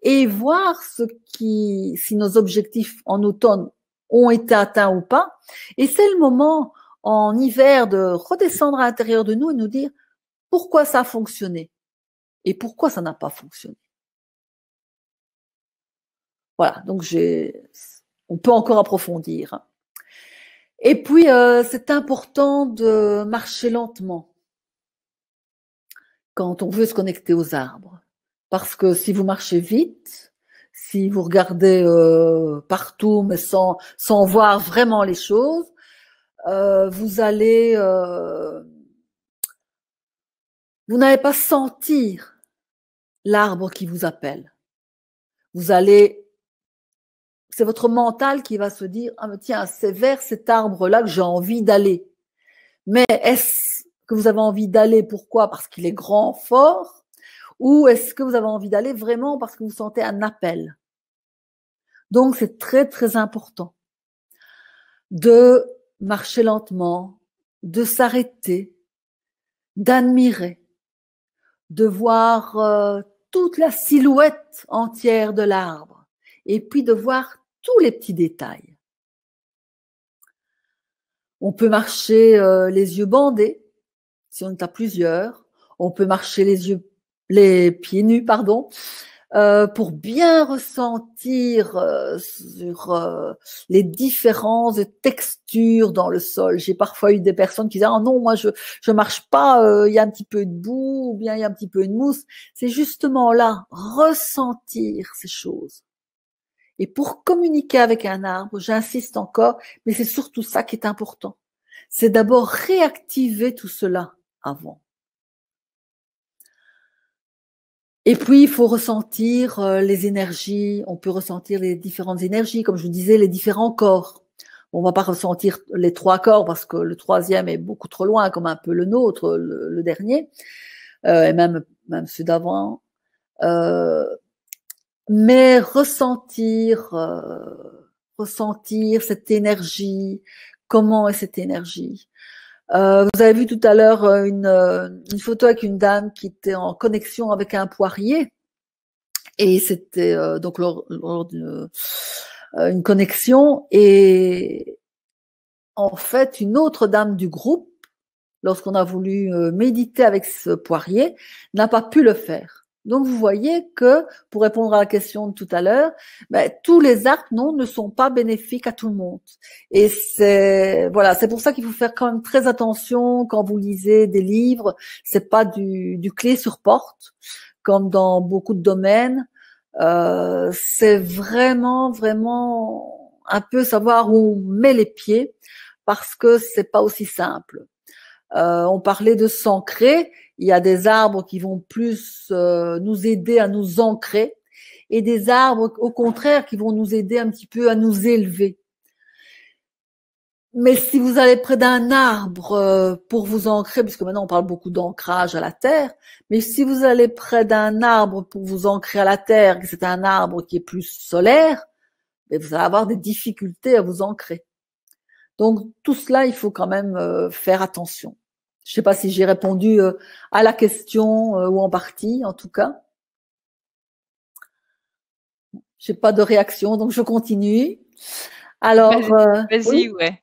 S2: et voir si nos objectifs en automne ont été atteints ou pas. Et c'est le moment en hiver de redescendre à l'intérieur de nous et nous dire pourquoi ça a fonctionné et pourquoi ça n'a pas fonctionné. Voilà, donc on peut encore approfondir. Et puis, c'est important de marcher lentement quand on veut se connecter aux arbres. Parce que si vous marchez vite, si vous regardez partout mais sans voir vraiment les choses, vous n'allez pas sentir l'arbre qui vous appelle. C'est votre mental qui va se dire, ah mais tiens, c'est vers cet arbre-là que j'ai envie d'aller. Mais est-ce que vous avez envie d'aller, pourquoi? Parce qu'il est grand, fort, ou est-ce que vous avez envie d'aller vraiment parce que vous sentez un appel? Donc c'est très très important de marcher lentement, de s'arrêter, d'admirer, de voir toute la silhouette entière de l'arbre et puis de voir tous les petits détails. On peut marcher les yeux bandés si on est à plusieurs. On peut marcher les pieds nus, pardon, pour bien ressentir sur les différentes textures dans le sol. J'ai parfois eu des personnes qui disaient ah non, moi je marche pas, il y a un petit peu de boue ou bien il y a un petit peu de mousse. C'est justement là ressentir ces choses. Et pour communiquer avec un arbre, j'insiste encore, mais c'est surtout ça qui est important. C'est d'abord réactiver tout cela avant. Et puis, il faut ressentir les énergies. On peut ressentir les différentes énergies, comme je vous disais, les différents corps. On va pas ressentir les 3 corps parce que le 3e est beaucoup trop loin, comme un peu le nôtre, le dernier, et même ceux d'avant. Mais ressentir cette énergie. Comment est cette énergie? Vous avez vu tout à l'heure une photo avec une dame qui était en connexion avec un poirier et c'était donc lors d'une une connexion et en fait une autre dame du groupe, lorsqu'on a voulu méditer avec ce poirier, n'a pas pu le faire. Donc vous voyez que, pour répondre à la question de tout à l'heure, tous les arcs ne sont pas bénéfiques à tout le monde. Et c'est pour ça qu'il faut faire quand même très attention quand vous lisez des livres. C'est pas du clé sur porte, comme dans beaucoup de domaines. C'est vraiment un peu savoir où on met les pieds, parce que c'est pas aussi simple. On parlait de s'ancrer. Il y a des arbres qui vont plus nous aider à nous ancrer et des arbres, au contraire, qui vont nous aider un petit peu à nous élever. Mais si vous allez près d'un arbre pour vous ancrer, puisque maintenant on parle beaucoup d'ancrage à la terre, mais si vous allez près d'un arbre pour vous ancrer à la terre, que c'est un arbre qui est plus solaire, vous allez avoir des difficultés à vous ancrer. Donc tout cela, il faut quand même faire attention. Je ne sais pas si j'ai répondu à la question ou en partie, en tout cas. J'ai pas de réaction, donc je continue. Alors,
S1: vas-y,
S2: oui.
S1: ouais.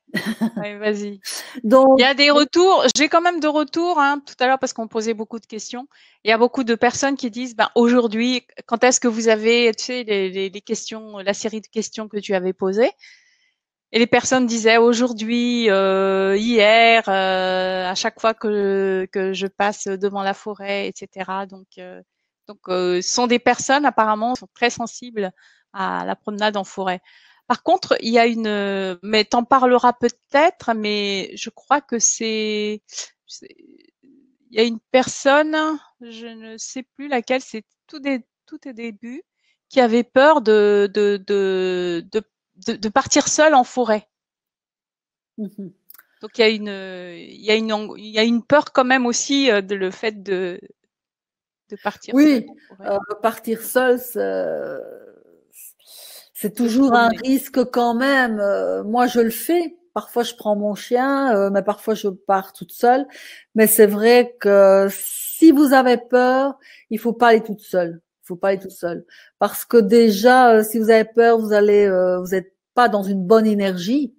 S1: Ouais, vas-y. Donc, il y a des retours. J'ai quand même de retours tout à l'heure parce qu'on posait beaucoup de questions. Il y a beaucoup de personnes qui disent aujourd'hui, quand est-ce que vous avez, tu sais, les questions, la série de questions que tu avais posées. Et les personnes disaient aujourd'hui, hier, à chaque fois que je passe devant la forêt, etc. Donc, ce sont des personnes apparemment qui sont très sensibles à la promenade en forêt. Par contre, il y a mais t'en parleras peut-être, mais je crois que c'est y a une personne, je ne sais plus laquelle, c'est tout au début, qui avait peur de partir seule en forêt.
S2: Mhm.
S1: Donc il y a une peur quand même aussi de le fait de partir seule
S2: Oui,
S1: en forêt.
S2: partir seul, c'est
S1: Se
S2: toujours un
S1: promener.
S2: risque quand même. Moi, je le fais. Parfois, je prends mon chien, mais parfois, je pars toute seule. Mais c'est vrai que si vous avez peur, il faut pas aller toute seule. Il faut pas aller toute seule. Parce que déjà, si vous avez peur, vous n'êtes pas dans une bonne énergie.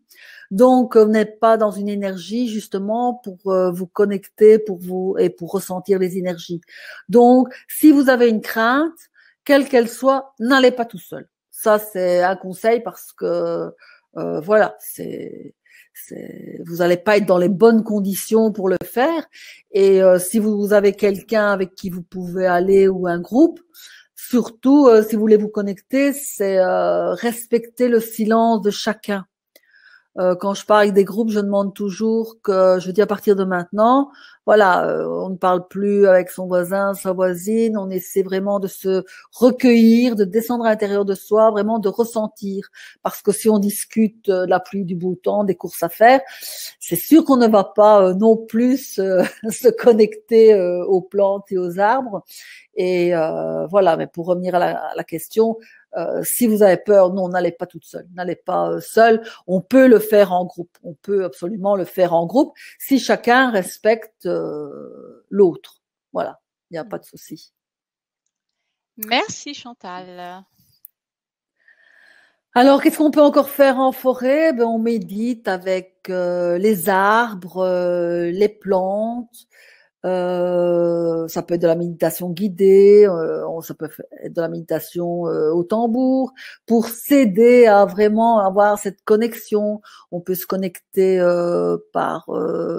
S2: Donc, vous n'êtes pas dans une énergie justement pour vous connecter, pour vous et pour ressentir les énergies. Donc, si vous avez une crainte, quelle qu'elle soit, n'allez pas tout seul. Ça, c'est un conseil parce que voilà, vous n'allez pas être dans les bonnes conditions pour le faire. Et si vous avez quelqu'un avec qui vous pouvez aller ou un groupe, surtout si vous voulez vous connecter, c'est respecter le silence de chacun. Quand je parle avec des groupes, je demande toujours que, je dis à partir de maintenant, voilà, on ne parle plus avec son voisin, sa voisine, on essaie vraiment de se recueillir, de descendre à l'intérieur de soi, vraiment de ressentir. Parce que si on discute de la pluie, du beau temps, des courses à faire, c'est sûr qu'on ne va pas non plus se connecter aux plantes et aux arbres. Et voilà, mais pour revenir à la question, si vous avez peur, non, n'allez pas toute seule, n'allez pas seule. On peut le faire en groupe, on peut absolument le faire en groupe si chacun respecte l'autre. Voilà, il n'y a pas de souci.
S1: Merci Chantal.
S2: Alors, qu'est-ce qu'on peut encore faire en forêt? Ben, on médite avec les arbres, les plantes. Ça peut être de la méditation guidée, ça peut être de la méditation au tambour pour s'aider à vraiment avoir cette connexion. On peut se connecter par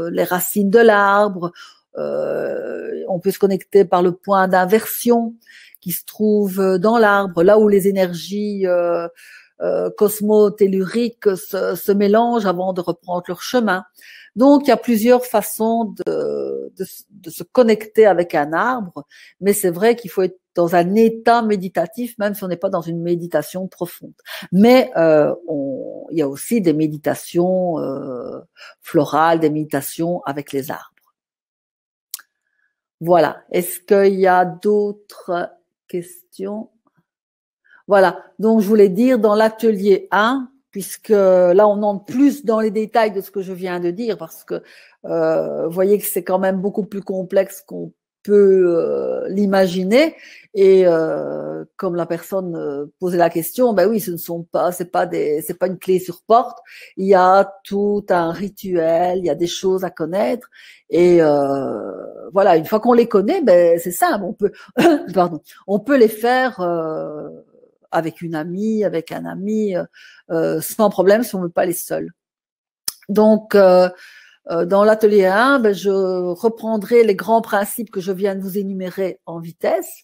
S2: les racines de l'arbre. On peut se connecter par le point d'inversion qui se trouve dans l'arbre, là où les énergies cosmotelluriques se mélangent avant de reprendre leur chemin. Donc, il y a plusieurs façons de se connecter avec un arbre, mais c'est vrai qu'il faut être dans un état méditatif, même si on n'est pas dans une méditation profonde. Mais il y a aussi des méditations florales, des méditations avec les arbres. Voilà. Est-ce qu'il y a d'autres questions? Voilà. Donc, je voulais dire dans l'atelier 1, puisque là, on entre plus dans les détails de ce que je viens de dire, parce que vous voyez que c'est quand même beaucoup plus complexe qu'on peut l'imaginer. Et comme la personne posait la question, ben oui, c'est pas une clé sur porte. Il y a tout un rituel, il y a des choses à connaître. Et voilà, une fois qu'on les connaît, ben c'est simple. Pardon, on peut les faire. Avec une amie, avec un ami, sans problème si on ne veut pas aller seul. Donc, dans l'atelier 1, ben, je reprendrai les grands principes que je viens de vous énumérer en vitesse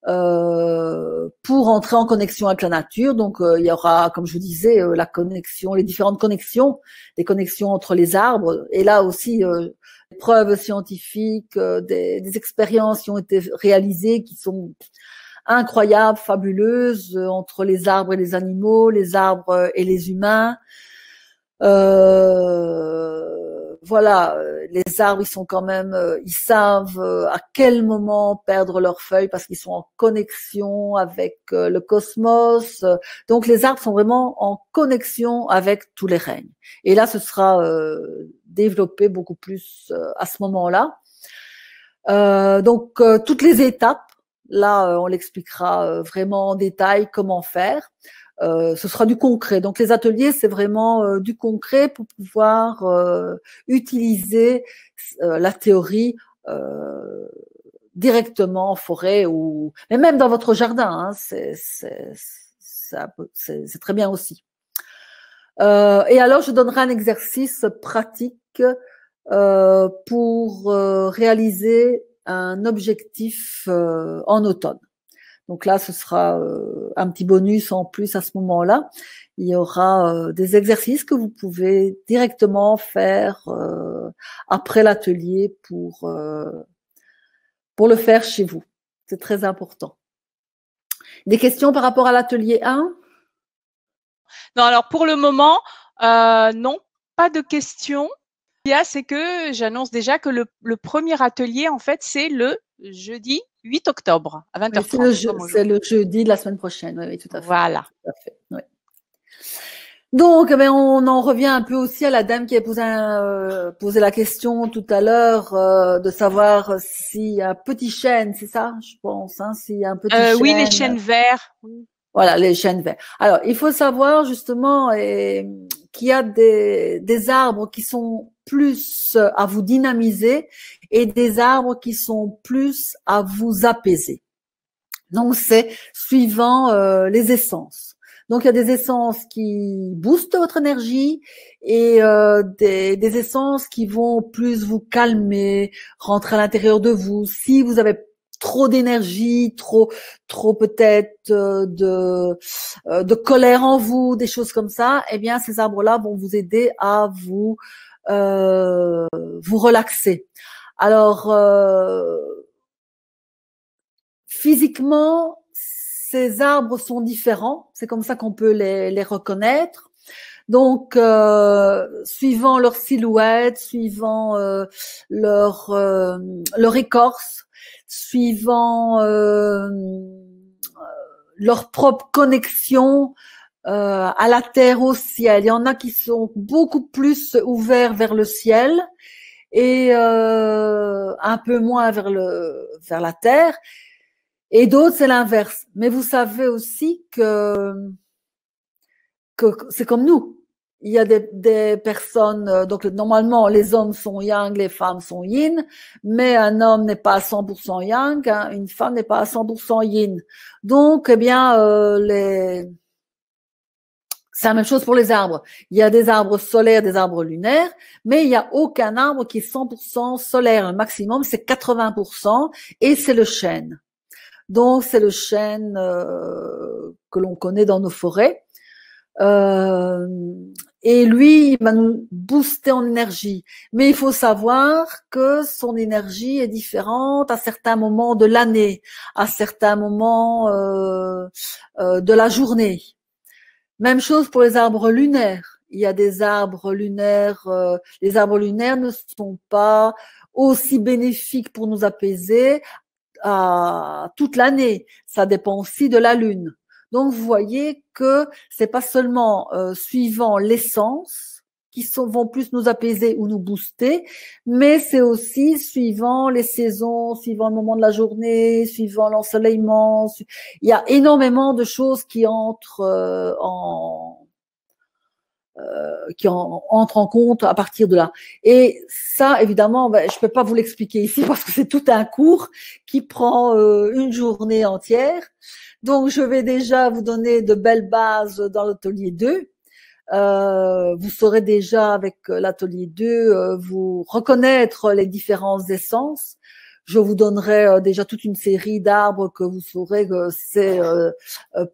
S2: pour entrer en connexion avec la nature. Donc, il y aura, comme je vous disais, la connexion, les différentes connexions, les connexions entre les arbres. Et là aussi, des preuves scientifiques, des expériences qui ont été réalisées qui sont incroyable, fabuleuse entre les arbres et les animaux, les arbres et les humains. Voilà, les arbres, ils sont quand même, ils savent à quel moment perdre leurs feuilles parce qu'ils sont en connexion avec le cosmos. Donc les arbres sont vraiment en connexion avec tous les règnes. Et là, ce sera développé beaucoup plus à ce moment-là. Donc toutes les étapes. Là, on l'expliquera vraiment en détail comment faire. Ce sera du concret. Donc, les ateliers, c'est vraiment du concret pour pouvoir utiliser la théorie directement en forêt mais même dans votre jardin. Hein, c'est très bien aussi. Et alors, je donnerai un exercice pratique pour réaliser un objectif en automne. Donc là, ce sera un petit bonus en plus à ce moment-là. Il y aura des exercices que vous pouvez directement faire après l'atelier pour pour le faire chez vous. C'est très important. Des questions par rapport à l'atelier 1?
S1: Non, alors pour le moment, non, pas de questions. Ce qu'il y a, c'est que j'annonce déjà que le premier atelier, en fait, c'est le jeudi 8 octobre à
S2: Oui,
S1: 20h30, comme
S2: c'est
S1: aujourd'hui.
S2: le jeudi de la semaine prochaine. Oui, oui, tout à fait.
S1: Voilà.
S2: Tout à fait. Oui. Donc, on en revient un peu aussi à la dame qui a posé la question tout à l'heure de savoir s'il y a un petit chêne, c'est ça, je pense, hein, s'il y a un petit
S1: Oui, les
S2: chêne.
S1: chênes verts. Oui.
S2: Voilà, les chênes verts. Alors, il faut savoir justement qu'il y a des arbres qui sont plus à vous dynamiser et des arbres qui sont plus à vous apaiser. Donc, c'est suivant les essences. Donc, il y a des essences qui boostent votre énergie et des essences qui vont plus vous calmer, rentrer à l'intérieur de vous. Si vous avez trop d'énergie, trop peut-être de colère en vous, des choses comme ça, eh bien, ces arbres-là vont vous aider à vous relaxer. Alors, physiquement, ces arbres sont différents. C'est comme ça qu'on peut les reconnaître. Donc, suivant leur silhouette, suivant leur écorce, suivant leur propre connexion à la terre, au ciel. Il y en a qui sont beaucoup plus ouverts vers le ciel et un peu moins vers la terre. Et d'autres, c'est l'inverse. Mais vous savez aussi que c'est comme nous. Il y a des personnes, donc normalement les hommes sont yang, les femmes sont yin, mais un homme n'est pas à 100% yang, hein, une femme n'est pas à 100% yin. Donc, eh bien, c'est la même chose pour les arbres. Il y a des arbres solaires, des arbres lunaires, mais il n'y a aucun arbre qui est 100% solaire. Le maximum, c'est 80% et c'est le chêne. Donc, c'est le chêne que l'on connaît dans nos forêts. Et lui, il va nous booster en énergie. Mais il faut savoir que son énergie est différente à certains moments de l'année, à certains moments de la journée. Même chose pour les arbres lunaires. Il y a des arbres lunaires. Les arbres lunaires ne sont pas aussi bénéfiques pour nous apaiser toute l'année. Ça dépend aussi de la lune. Donc vous voyez que c'est pas seulement suivant l'essence qui vont plus nous apaiser ou nous booster, mais c'est aussi suivant les saisons, suivant le moment de la journée, suivant l'ensoleillement. Il y a énormément de choses qui entrent entre en compte à partir de là. Et ça, évidemment, je peux pas vous l'expliquer ici parce que c'est tout un cours qui prend une journée entière. Donc, je vais déjà vous donner de belles bases dans l'atelier 2. Vous saurez déjà avec l'atelier 2 vous reconnaître les différentes essences. Je vous donnerai déjà toute une série d'arbres que vous saurez que c'est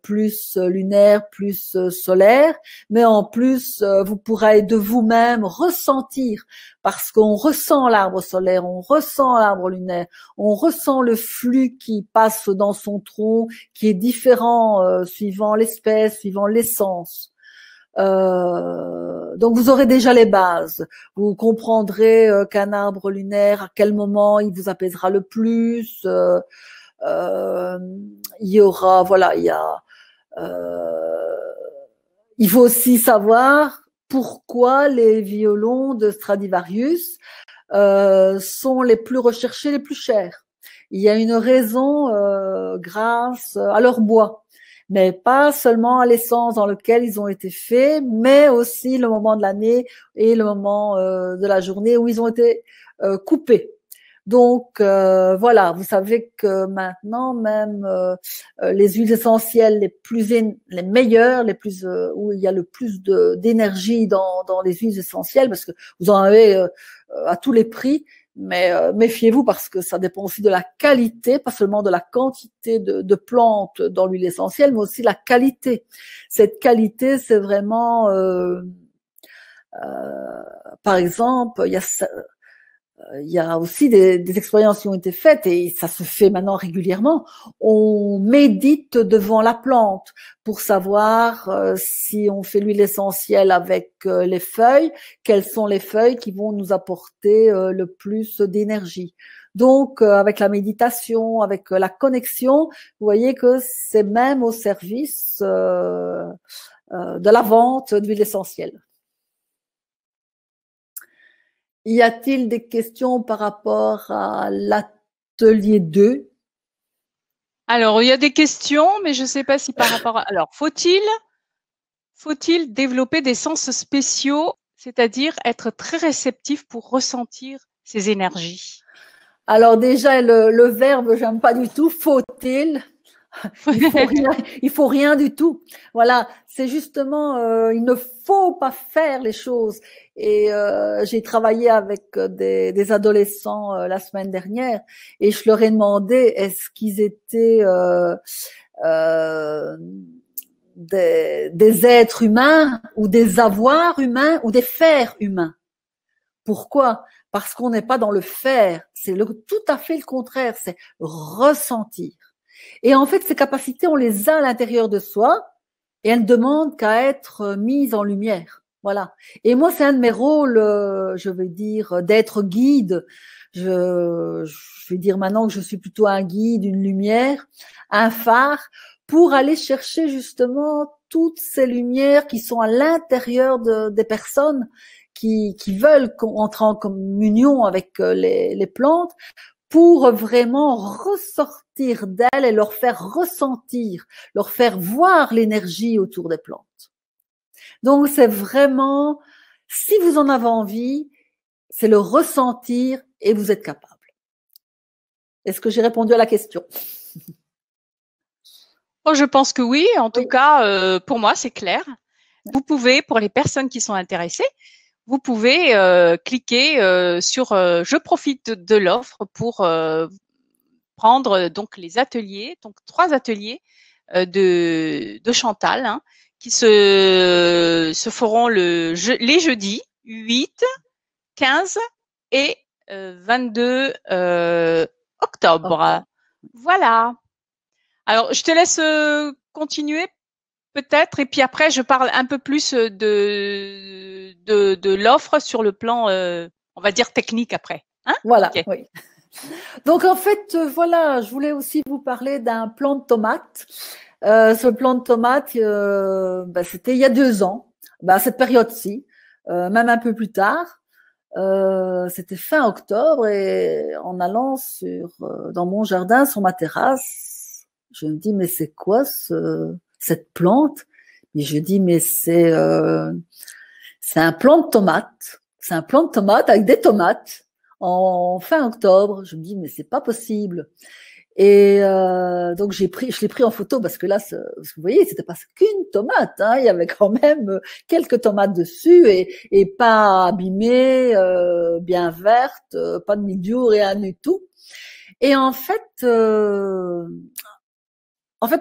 S2: plus lunaire, plus solaire, mais en plus vous pourrez de vous-même ressentir, parce qu'on ressent l'arbre solaire, on ressent l'arbre lunaire, on ressent le flux qui passe dans son tronc, qui est différent suivant l'espèce, suivant l'essence. Donc vous aurez déjà les bases. Vous comprendrez qu'un arbre lunaire, à quel moment il vous apaisera le plus. Il y aura, voilà, il faut aussi savoir pourquoi les violons de Stradivarius sont les plus recherchés, les plus chers. Il y a une raison grâce à leur bois, mais pas seulement à l'essence dans lequel ils ont été faits, mais aussi le moment de l'année et le moment de la journée où ils ont été coupés. Donc voilà, vous savez que maintenant même les huiles essentielles les meilleures, les plus où il y a le plus d'énergie dans les huiles essentielles, parce que vous en avez à tous les prix. Mais méfiez-vous parce que ça dépend aussi de la qualité, pas seulement de la quantité de plantes dans l'huile essentielle, mais aussi la qualité. Cette qualité, c'est vraiment, par exemple, il y a il y a aussi des expériences qui ont été faites et ça se fait maintenant régulièrement. On médite devant la plante pour savoir si on fait l'huile essentielle avec les feuilles, quelles sont les feuilles qui vont nous apporter le plus d'énergie. Donc, avec la méditation, avec la connexion, vous voyez que c'est même au service de la vente d'huile essentielle. Y a-t-il des questions par rapport à l'atelier 2?
S1: Alors, il y a des questions, mais je ne sais pas si par rapport à… Alors, faut-il développer des sens spéciaux, c'est-à-dire être très réceptif pour ressentir ces énergies?
S2: Alors déjà, le verbe, j'aime pas du tout. Faut-il? Il faut rien du tout. Voilà, c'est justement, il ne faut pas faire les choses. Et j'ai travaillé avec des adolescents la semaine dernière et je leur ai demandé est-ce qu'ils étaient euh, des êtres humains ou des avoirs humains ou des fers humains. Pourquoi? Parce qu'on n'est pas dans le faire. C'est tout à fait le contraire. C'est ressentir. Et en fait, ces capacités, on les a à l'intérieur de soi et elles ne demandent qu'à être mises en lumière. Voilà. Et moi, c'est un de mes rôles, je vais dire, d'être guide. Je vais dire maintenant que je suis plutôt un guide, une lumière, un phare, pour aller chercher justement toutes ces lumières qui sont à l'intérieur des personnes qui veulent entrer en communion avec les plantes, pour vraiment ressortir d'elles et leur faire ressentir, leur faire voir l'énergie autour des plantes. Donc c'est vraiment, si vous en avez envie, c'est le ressentir et vous êtes capable. Est-ce que j'ai répondu à la question?
S1: Oh, je pense que oui. En tout cas, pour moi, c'est clair. Vous pouvez, pour les personnes qui sont intéressées, vous pouvez cliquer sur je profite de l'offre pour prendre donc les ateliers, donc 3 ateliers de Chantal, hein, qui se feront les jeudis 8, 15 et 22 octobre. Voilà. Alors, je te laisse continuer peut-être, et puis après, je parle un peu plus de l'offre sur le plan, on va dire, technique après. Hein?
S2: Voilà,
S1: Okay.
S2: oui. Donc en fait, voilà, je voulais aussi vous parler d'un plant de tomate. Ce plant de tomate, c'était il y a 2 ans, à cette période-ci, même un peu plus tard. C'était fin octobre et en allant dans mon jardin, sur ma terrasse, je me dis mais c'est quoi cette plante? Et je dis mais c'est un plant de tomate. C'est un plant de tomate avec des tomates en fin octobre. Je me dis mais c'est pas possible. Et donc je l'ai pris en photo parce que là, parce que vous voyez, c'était pas qu'une tomate, hein, il y avait quand même quelques tomates dessus et pas abîmées, bien vertes, pas de mildiou, rien du tout. Et en fait,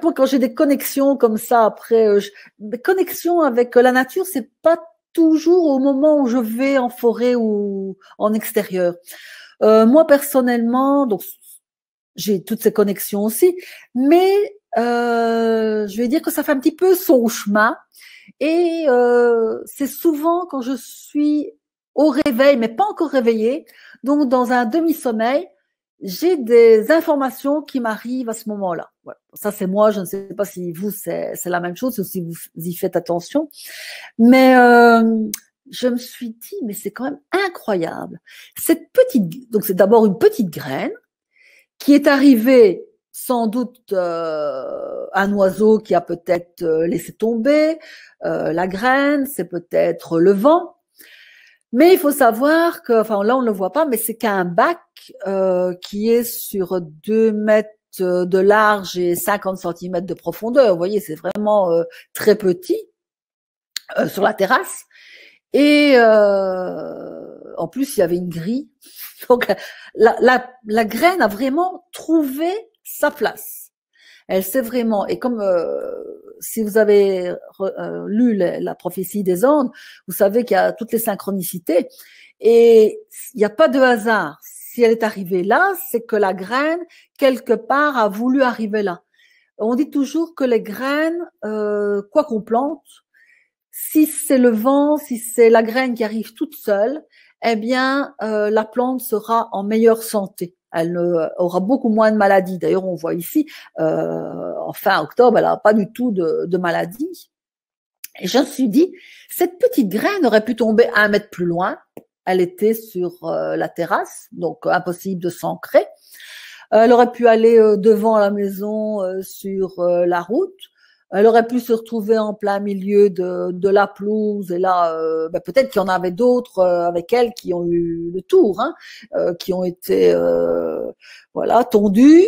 S2: moi, quand j'ai des connexions comme ça, après, des connexions avec la nature, c'est pas toujours au moment où je vais en forêt ou en extérieur. Moi personnellement, donc j'ai toutes ces connexions aussi, mais je vais dire que ça fait un petit peu son chemin. Et c'est souvent quand je suis au réveil, mais pas encore réveillée, donc dans un demi-sommeil, j'ai des informations qui m'arrivent à ce moment-là. Voilà. Ça, c'est moi. Je ne sais pas si vous, c'est la même chose ou si vous y faites attention. Mais je me suis dit, mais c'est quand même incroyable. Cette petite, donc c'est d'abord une petite graine qui est arrivée, sans doute un oiseau qui a peut-être laissé tomber la graine, c'est peut-être le vent. Mais il faut savoir que, enfin là on ne le voit pas, mais c'est qu'un bac qui est sur 2 mètres de large et 50 centimètres de profondeur. Vous voyez, c'est vraiment très petit sur la terrasse. Et en plus, il y avait une grille. Donc la graine a vraiment trouvé sa place. Elle sait vraiment, et comme si vous avez lu la prophétie des Andes, vous savez qu'il y a toutes les synchronicités et il n'y a pas de hasard. Si elle est arrivée là, c'est que la graine, quelque part, a voulu arriver là. On dit toujours que les graines, quoi qu'on plante, si c'est le vent, si c'est la graine qui arrive toute seule, eh bien, la plante sera en meilleure santé. Elle aura beaucoup moins de maladies. D'ailleurs, on voit ici, en fin octobre, elle n'a pas du tout de maladies. Et je me suis dit, cette petite graine aurait pu tomber 1 mètre plus loin. Elle était sur la terrasse, donc impossible de s'ancrer. Elle aurait pu aller devant la maison sur la route. Elle aurait pu se retrouver en plein milieu de la pelouse et là, peut-être qu'il y en avait d'autres avec elle qui ont eu le tour, hein, qui ont été voilà tondues.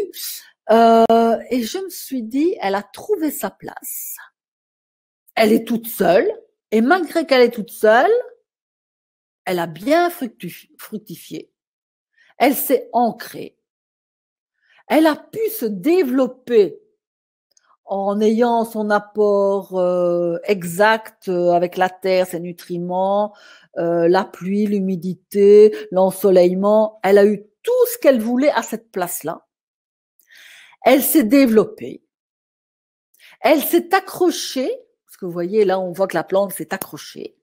S2: Et je me suis dit, elle a trouvé sa place. Elle est toute seule et malgré qu'elle est toute seule, elle a bien fructifié. Elle s'est ancrée. Elle a pu se développer en ayant son apport exact avec la terre, ses nutriments, la pluie, l'humidité, l'ensoleillement. Elle a eu tout ce qu'elle voulait à cette place-là. Elle s'est développée. Elle s'est accrochée, parce que vous voyez là, on voit que la plante s'est accrochée,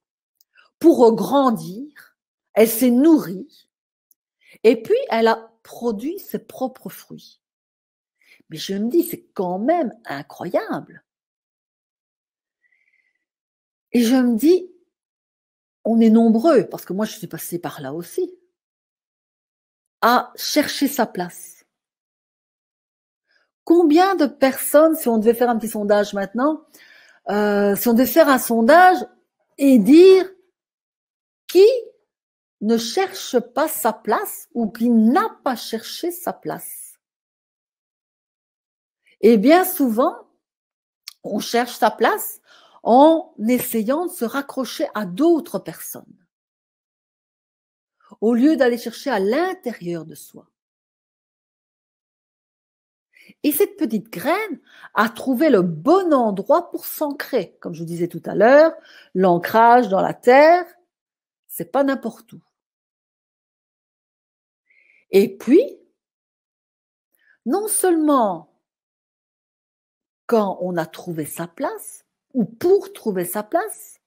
S2: pour grandir. Elle s'est nourrie. Et puis, elle a produit ses propres fruits. Mais je me dis, c'est quand même incroyable. Et je me dis, on est nombreux, parce que moi je suis passée par là aussi, à chercher sa place. Combien de personnes, si on devait faire un petit sondage maintenant, si on devait faire un sondage et dire qui ne cherche pas sa place ou qui n'a pas cherché sa place? Et bien souvent, on cherche sa place en essayant de se raccrocher à d'autres personnes, au lieu d'aller chercher à l'intérieur de soi. Et cette petite graine a trouvé le bon endroit pour s'ancrer. Comme je vous disais tout à l'heure, l'ancrage dans la terre, c'est pas n'importe où. Et puis, non seulement quand on a trouvé sa place, ou pour trouver sa place,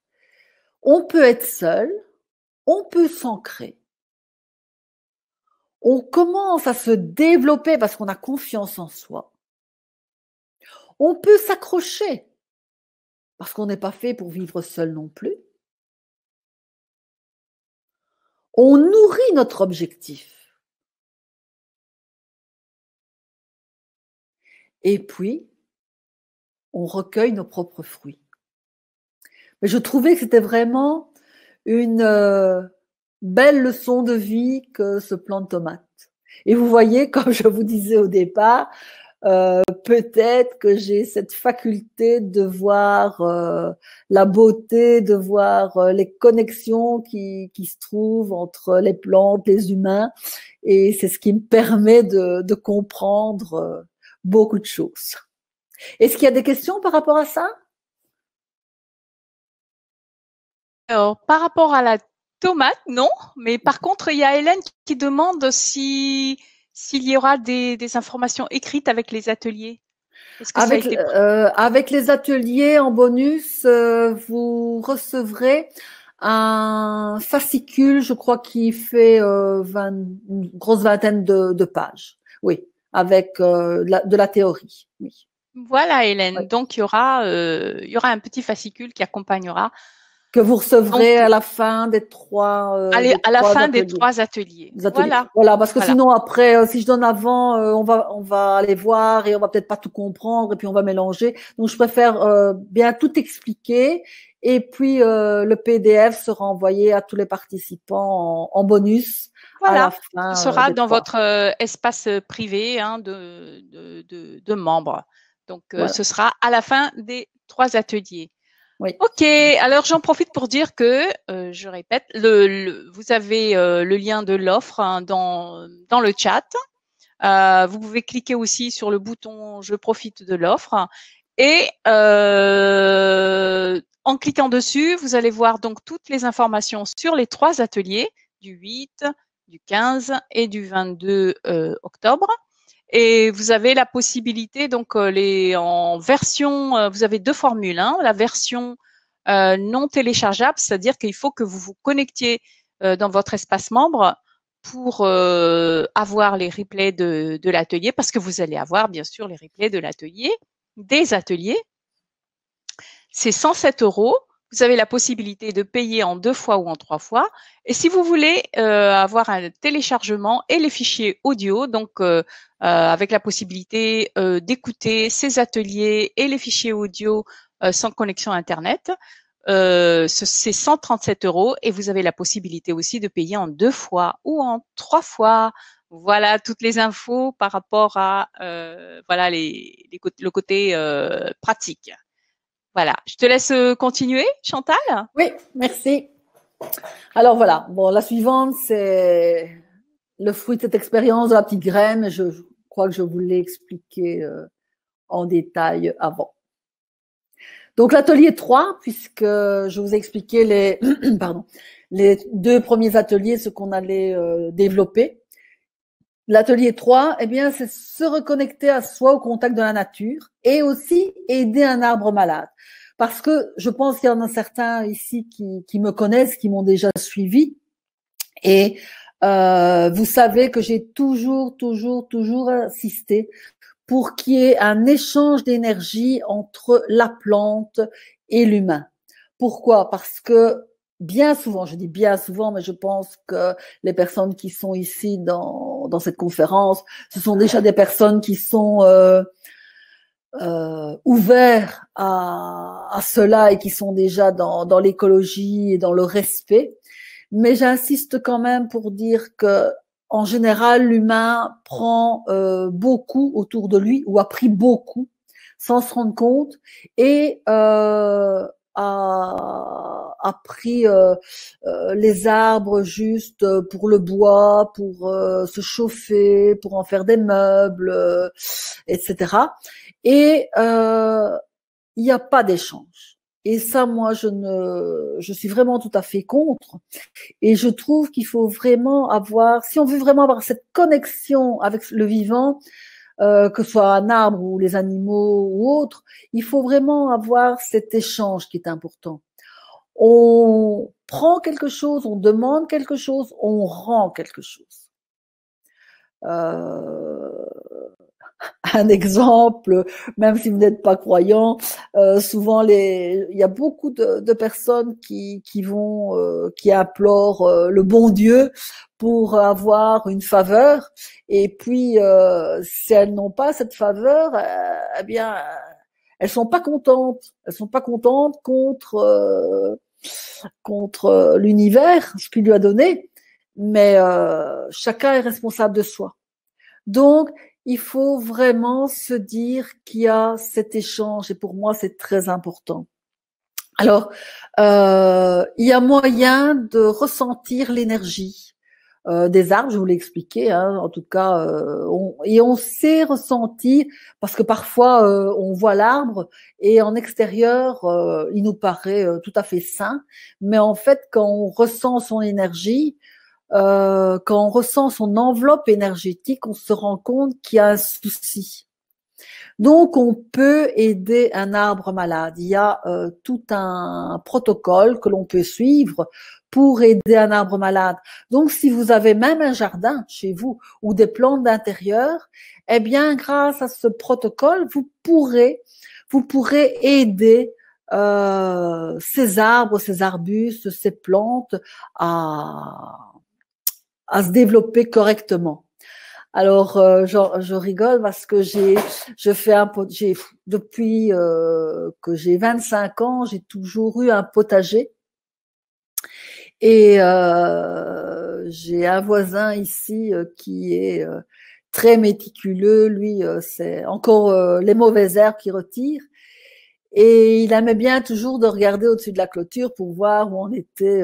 S2: on peut être seul, on peut s'ancrer. On commence à se développer parce qu'on a confiance en soi. On peut s'accrocher parce qu'on n'est pas fait pour vivre seul non plus. On nourrit notre objectif. Et puis, on recueille nos propres fruits. Mais je trouvais que c'était vraiment une belle leçon de vie que ce plant de tomate. Et vous voyez, comme je vous disais au départ, peut-être que j'ai cette faculté de voir la beauté, de voir les connexions qui se trouvent entre les plantes, les humains, et c'est ce qui me permet de comprendre beaucoup de choses. Est-ce qu'il y a des questions par rapport à ça?
S1: Alors, par rapport à la tomate, non. Mais par contre, il y a Hélène qui demande s'il y aura des informations écrites avec les ateliers. Est-ce que
S2: Avec,
S1: ça a été
S2: avec les ateliers en bonus, vous recevrez un fascicule, je crois, qui fait une grosse vingtaine de pages. Oui, avec de la théorie. Oui.
S1: Voilà, Hélène.
S2: Oui.
S1: Donc, il y aura un petit fascicule qui accompagnera.
S2: Que vous recevrez à la fin des trois.
S1: À la fin des 3 ateliers.
S2: Voilà, parce que sinon après, si je donne avant, on va aller voir et on va peut-être pas tout comprendre et puis on va mélanger. Donc je préfère bien tout expliquer et puis le PDF sera envoyé à tous les participants en bonus à la fin.
S1: Ce sera dans votre espace privé de membres. Donc ce sera à la fin des 3 ateliers.
S2: Oui.
S1: Ok, alors j'en profite pour dire que, je répète, vous avez le lien de l'offre dans le chat. Vous pouvez cliquer aussi sur le bouton « Je profite de l'offre » Et en cliquant dessus, vous allez voir donc toutes les informations sur les 3 ateliers du 8, du 15 et du 22 octobre. Et vous avez la possibilité, donc en version, vous avez 2 formules, hein, la version non téléchargeable, c'est-à-dire qu'il faut que vous vous connectiez dans votre espace membre pour avoir les replays de l'atelier, parce que vous allez avoir bien sûr les replays de l'atelier, des ateliers. C'est 107 €. Vous avez la possibilité de payer en 2 fois ou en 3 fois. Et si vous voulez avoir un téléchargement et les fichiers audio, donc avec la possibilité d'écouter ces ateliers et les fichiers audio sans connexion Internet, c'est 137 € et vous avez la possibilité aussi de payer en 2 fois ou en 3 fois. Voilà toutes les infos par rapport à voilà le côté pratique. Voilà, je te laisse continuer, Chantal.
S2: Oui, merci. Alors voilà, bon, la suivante, c'est le fruit de cette expérience de la petite graine. Je crois que je vous l'ai expliqué en détail avant. Donc l'atelier 3, puisque je vous ai expliqué les 2 premiers ateliers, ce qu'on allait développer. L'atelier 3, eh bien, c'est se reconnecter à soi au contact de la nature et aussi aider un arbre malade. Parce que je pense qu'il y en a certains ici qui me connaissent, qui m'ont déjà suivi. Et vous savez que j'ai toujours insisté pour qu'il y ait un échange d'énergie entre la plante et l'humain. Pourquoi? Parce que bien souvent, je dis bien souvent, mais je pense que les personnes qui sont ici dans cette conférence, ce sont déjà des personnes qui sont ouverts à cela et qui sont déjà dans l'écologie et dans le respect. Mais j'insiste quand même pour dire que en général, l'humain prend beaucoup autour de lui ou a pris beaucoup sans se rendre compte et a pris les arbres juste pour le bois, pour se chauffer, pour en faire des meubles, etc. Et il n'y a pas d'échange. Et ça, moi, je suis vraiment tout à fait contre. Et je trouve qu'il faut vraiment avoir, si on veut vraiment avoir cette connexion avec le vivant, que ce soit un arbre ou les animaux ou autres, il faut vraiment avoir cet échange qui est important. On prend quelque chose, on demande quelque chose, on rend quelque chose. Un exemple, même si vous n'êtes pas croyant, souvent il y a beaucoup de personnes qui qui implorent le bon Dieu pour avoir une faveur, et puis si elles n'ont pas cette faveur, eh bien elles sont pas contentes. Elles sont pas contentes contre l'univers, ce qu'il lui a donné, mais chacun est responsable de soi. Donc, il faut vraiment se dire qu'il y a cet échange et pour moi, c'est très important. Alors, il y a moyen de ressentir l'énergie des arbres, je vous l'ai expliqué, hein, en tout cas, on sait ressentir parce que parfois on voit l'arbre et en extérieur, il nous paraît tout à fait sain, mais en fait, quand on ressent son énergie, quand on ressent son enveloppe énergétique, on se rend compte qu'il y a un souci. Donc, on peut aider un arbre malade. Il y a tout un protocole que l'on peut suivre pour aider un arbre malade. Donc, si vous avez même un jardin chez vous ou des plantes d'intérieur, eh bien, grâce à ce protocole, vous pourrez aider ces arbres, ces arbustes, ces plantes à se développer correctement. Alors, je rigole parce que depuis que j'ai 25 ans, j'ai toujours eu un potager. Et j'ai un voisin ici qui est très méticuleux. Lui, c'est encore les mauvaises herbes qu'il retire. Et il aimait bien toujours de regarder au-dessus de la clôture pour voir où en étaient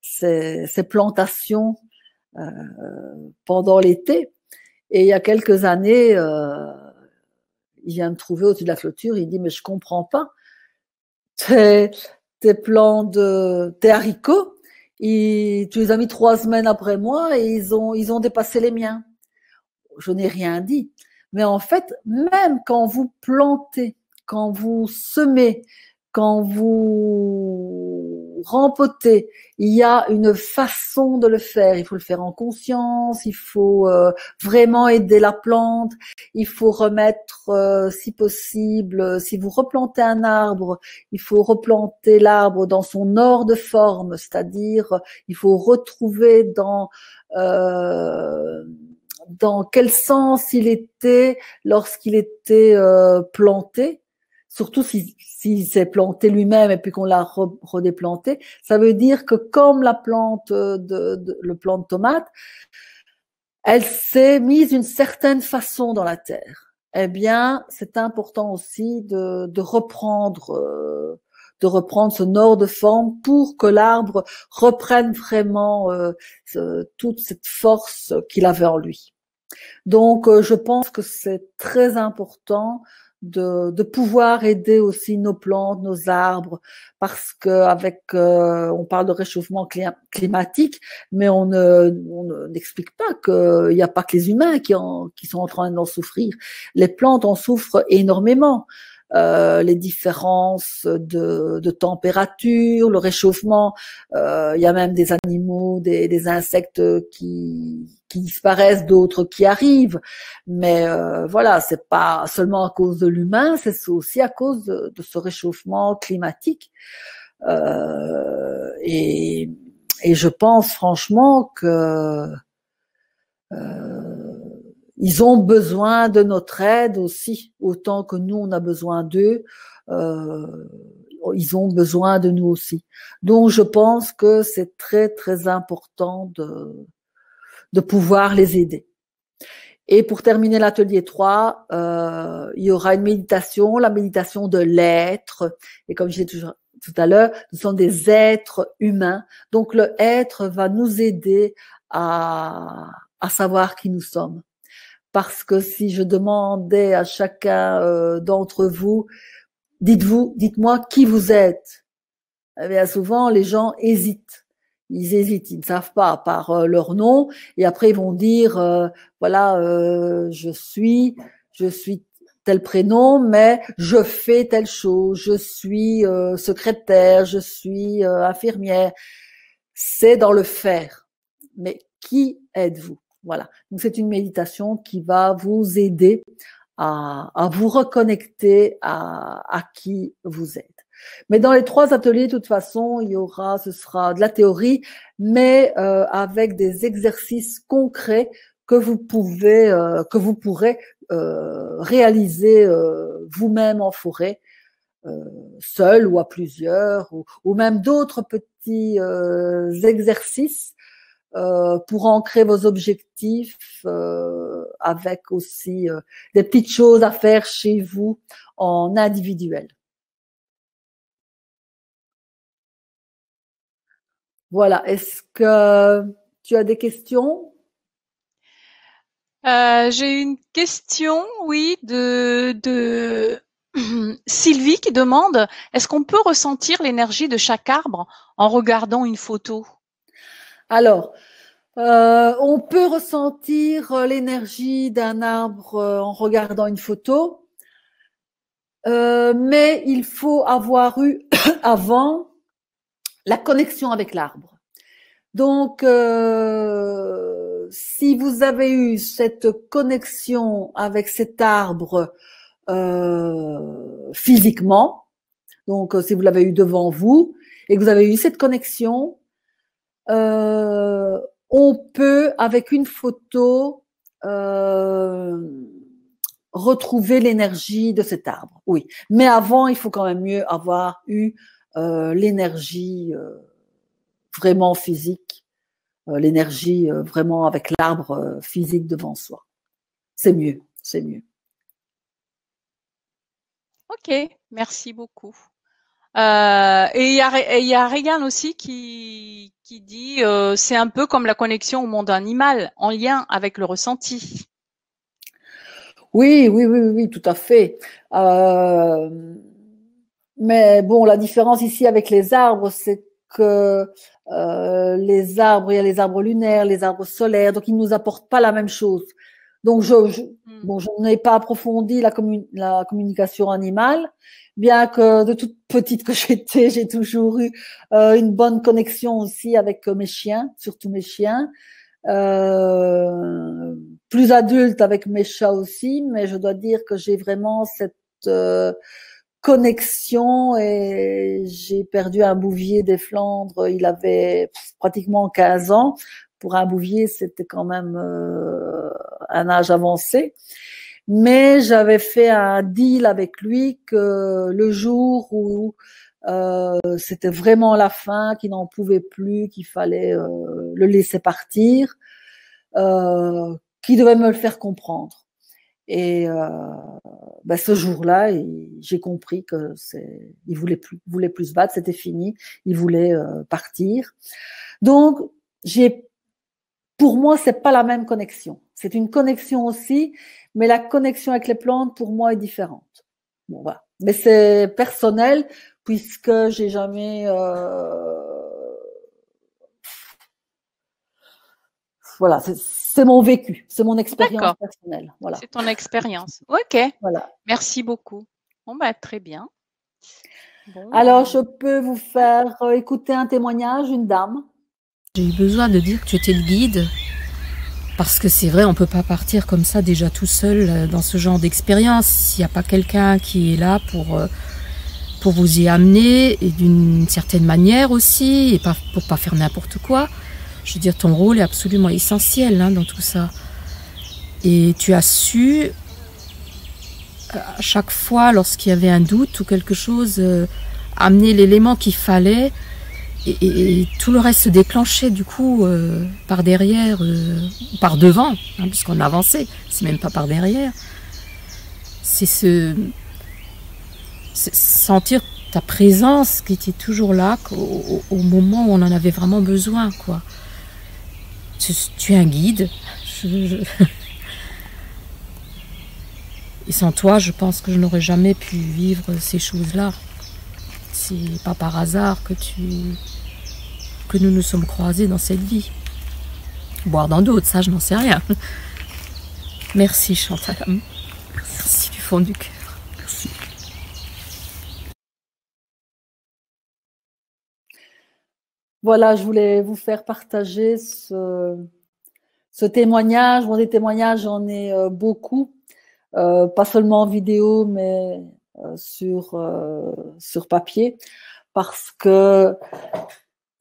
S2: ses plantations pendant l'été. Et il y a quelques années, il vient me trouver au-dessus de la clôture, il dit, mais je comprends pas. Tes, tes haricots, tu les as mis 3 semaines après moi et ils ont dépassé les miens. Je n'ai rien dit. Mais en fait, même quand vous plantez, quand vous semez, quand vous rempotez, il y a une façon de le faire. Il faut le faire en conscience, il faut vraiment aider la plante, il faut remettre, si possible, si vous replantez un arbre, il faut replanter l'arbre dans son ordre de forme, c'est-à-dire il faut retrouver dans quel sens il était lorsqu'il était planté, surtout s'il s'est planté lui-même et puis qu'on l'a redéplanté. Ça veut dire que comme la plante le plant de tomate, elle s'est mise d'une certaine façon dans la terre. Eh bien, c'est important aussi de reprendre son ordre de forme pour que l'arbre reprenne vraiment toute cette force qu'il avait en lui. Donc, je pense que c'est très important de pouvoir aider aussi nos plantes, nos arbres, parce que on parle de réchauffement climatique, mais on n'explique pas qu'il n'y a pas que les humains qui sont en train d'en souffrir. Les plantes en souffrent énormément. Les différences de température, le réchauffement, il y a même des animaux, des insectes qui disparaissent, d'autres qui arrivent, mais voilà, c'est pas seulement à cause de l'humain, c'est aussi à cause de ce réchauffement climatique. Et je pense franchement que ils ont besoin de notre aide aussi, autant que nous, on a besoin d'eux. Ils ont besoin de nous aussi. Donc, je pense que c'est très, très important de pouvoir les aider. Et pour terminer l'atelier 3, il y aura une méditation, la méditation de l'être. Et comme je disais tout à l'heure, nous sommes des êtres humains. Donc, le être va nous aider à savoir qui nous sommes. Parce que si je demandais à chacun d'entre vous, dites-moi qui vous êtes. Eh bien, souvent, les gens hésitent. Ils hésitent, ils ne savent pas par leur nom. Et après, ils vont dire, voilà, je suis tel prénom, mais je fais telle chose. Je suis secrétaire, je suis infirmière. C'est dans le faire. Mais qui êtes-vous? Voilà. Donc, c'est une méditation qui va vous aider à vous reconnecter à qui vous êtes. Mais dans les 3 ateliers, de toute façon, ce sera de la théorie, mais avec des exercices concrets que vous pourrez réaliser vous-même en forêt, seul ou à plusieurs, ou même d'autres petits exercices pour ancrer vos objectifs, avec aussi des petites choses à faire chez vous en individuel. Voilà. Est-ce que tu as des questions?
S1: J'ai une question, oui, de Sylvie qui demande, est-ce qu'on peut ressentir l'énergie de chaque arbre en regardant une photo?
S2: Alors, on peut ressentir l'énergie d'un arbre en regardant une photo, mais il faut avoir eu avant la connexion avec l'arbre. Donc, si vous avez eu cette connexion avec cet arbre physiquement, donc si vous l'avez eu devant vous et que vous avez eu cette connexion, on peut, avec une photo, retrouver l'énergie de cet arbre. Oui, mais avant, il faut quand même mieux avoir eu l'énergie vraiment physique, l'énergie vraiment avec l'arbre physique devant soi. C'est mieux, c'est mieux.
S1: Ok, merci beaucoup. Et il y a Regan aussi qui dit c'est un peu comme la connexion au monde animal, en lien avec le ressenti.
S2: Oui, oui, oui, oui, oui, tout à fait. Euh, mais bon, la différence ici avec les arbres, c'est que les arbres, il y a les arbres lunaires, les arbres solaires, donc ils ne nous apportent pas la même chose. Donc,
S1: Hmm.
S2: bon, je n'ai pas approfondi la communication animale, bien que de toute petite que j'étais, j'ai toujours eu une bonne connexion aussi avec mes chiens, surtout mes chiens. Euh, Plus adulte avec mes chats aussi, mais je dois dire que j'ai vraiment cette connexion et j'ai perdu un bouvier des Flandres. Il avait pratiquement 15 ans. Pour un bouvier, c'était quand même un âge avancé. Mais j'avais fait un deal avec lui que le jour où c'était vraiment la fin, qu'il n'en pouvait plus, qu'il fallait le laisser partir, qu'il devait me le faire comprendre. Et ben, ce jour-là, j'ai compris que il voulait plus se battre, c'était fini, il voulait partir. Donc, pour moi, c'est pas la même connexion. C'est une connexion aussi, mais la connexion avec les plantes, pour moi, est différente. Bon, voilà. Mais c'est personnel, puisque j'ai jamais, voilà, c'est mon vécu, c'est mon expérience
S1: D'accord,
S2: personnelle. Voilà.
S1: c'est ton expérience. Ok,
S2: Voilà.
S1: merci beaucoup. Bon, bah, très bien. Bon,
S2: Alors, je peux vous faire écouter un témoignage d'une dame.
S3: J'ai eu besoin de dire que tu étais le guide, parce que c'est vrai, on peut pas partir comme ça déjà tout seul dans ce genre d'expérience. S'il n'y a pas quelqu'un qui est là pour vous y amener, et d'une certaine manière aussi, et pas, pour pas faire n'importe quoi. Je veux dire, ton rôle est absolument essentiel dans tout ça. Et tu as su, à chaque fois, lorsqu'il y avait un doute ou quelque chose, amener l'élément qu'il fallait. Et tout le reste se déclenchait du coup par derrière, par devant, puisqu'on avançait, c'est même pas par derrière. C'est sentir ta présence qui était toujours là au moment où on en avait vraiment besoin, quoi. Tu es un guide. Et sans toi, je pense que je n'aurais jamais pu vivre ces choses-là. C'est pas par hasard que nous nous sommes croisés dans cette vie. Boire dans d'autres, ça je n'en sais rien. Merci Chantal. Merci du fond du cœur. Merci.
S2: Voilà, je voulais vous faire partager ce témoignage. Bon, des témoignages, j'en ai beaucoup, pas seulement en vidéo, mais sur papier, parce que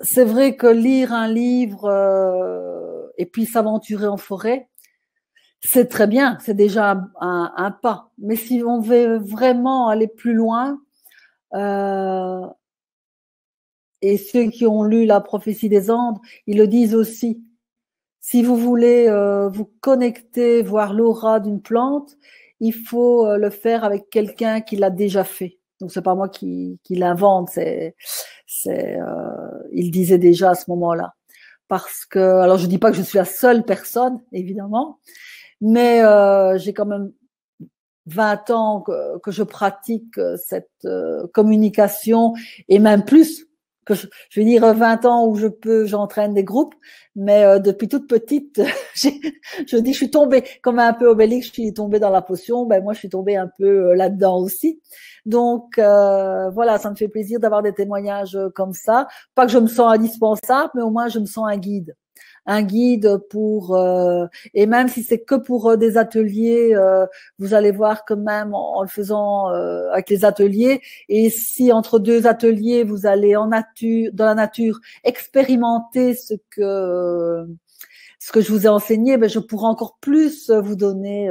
S2: c'est vrai que lire un livre et puis s'aventurer en forêt, c'est très bien, c'est déjà un pas. Mais si on veut vraiment aller plus loin, euh, et ceux qui ont lu la prophétie des Andes, ils le disent aussi. Si vous voulez vous connecter, voir l'aura d'une plante, il faut le faire avec quelqu'un qui l'a déjà fait. Donc c'est pas moi qui l'invente, il disait déjà à ce moment-là. Parce que, alors je dis pas que je suis la seule personne, évidemment, mais j'ai quand même 20 ans que je pratique cette communication et même plus que je vais dire 20 ans où j'entraîne des groupes, mais depuis toute petite, je dis je suis tombée comme un peu Obélix, je suis tombée dans la potion, ben moi je suis tombée un peu là-dedans aussi. Donc voilà, ça me fait plaisir d'avoir des témoignages comme ça. Pas que je me sens indispensable, mais au moins je me sens un guide pour et même si c'est que pour des ateliers, vous allez voir que même en le faisant avec les ateliers, et si entre deux ateliers vous allez dans la nature expérimenter ce que je vous ai enseigné, ben je pourrai encore plus vous donner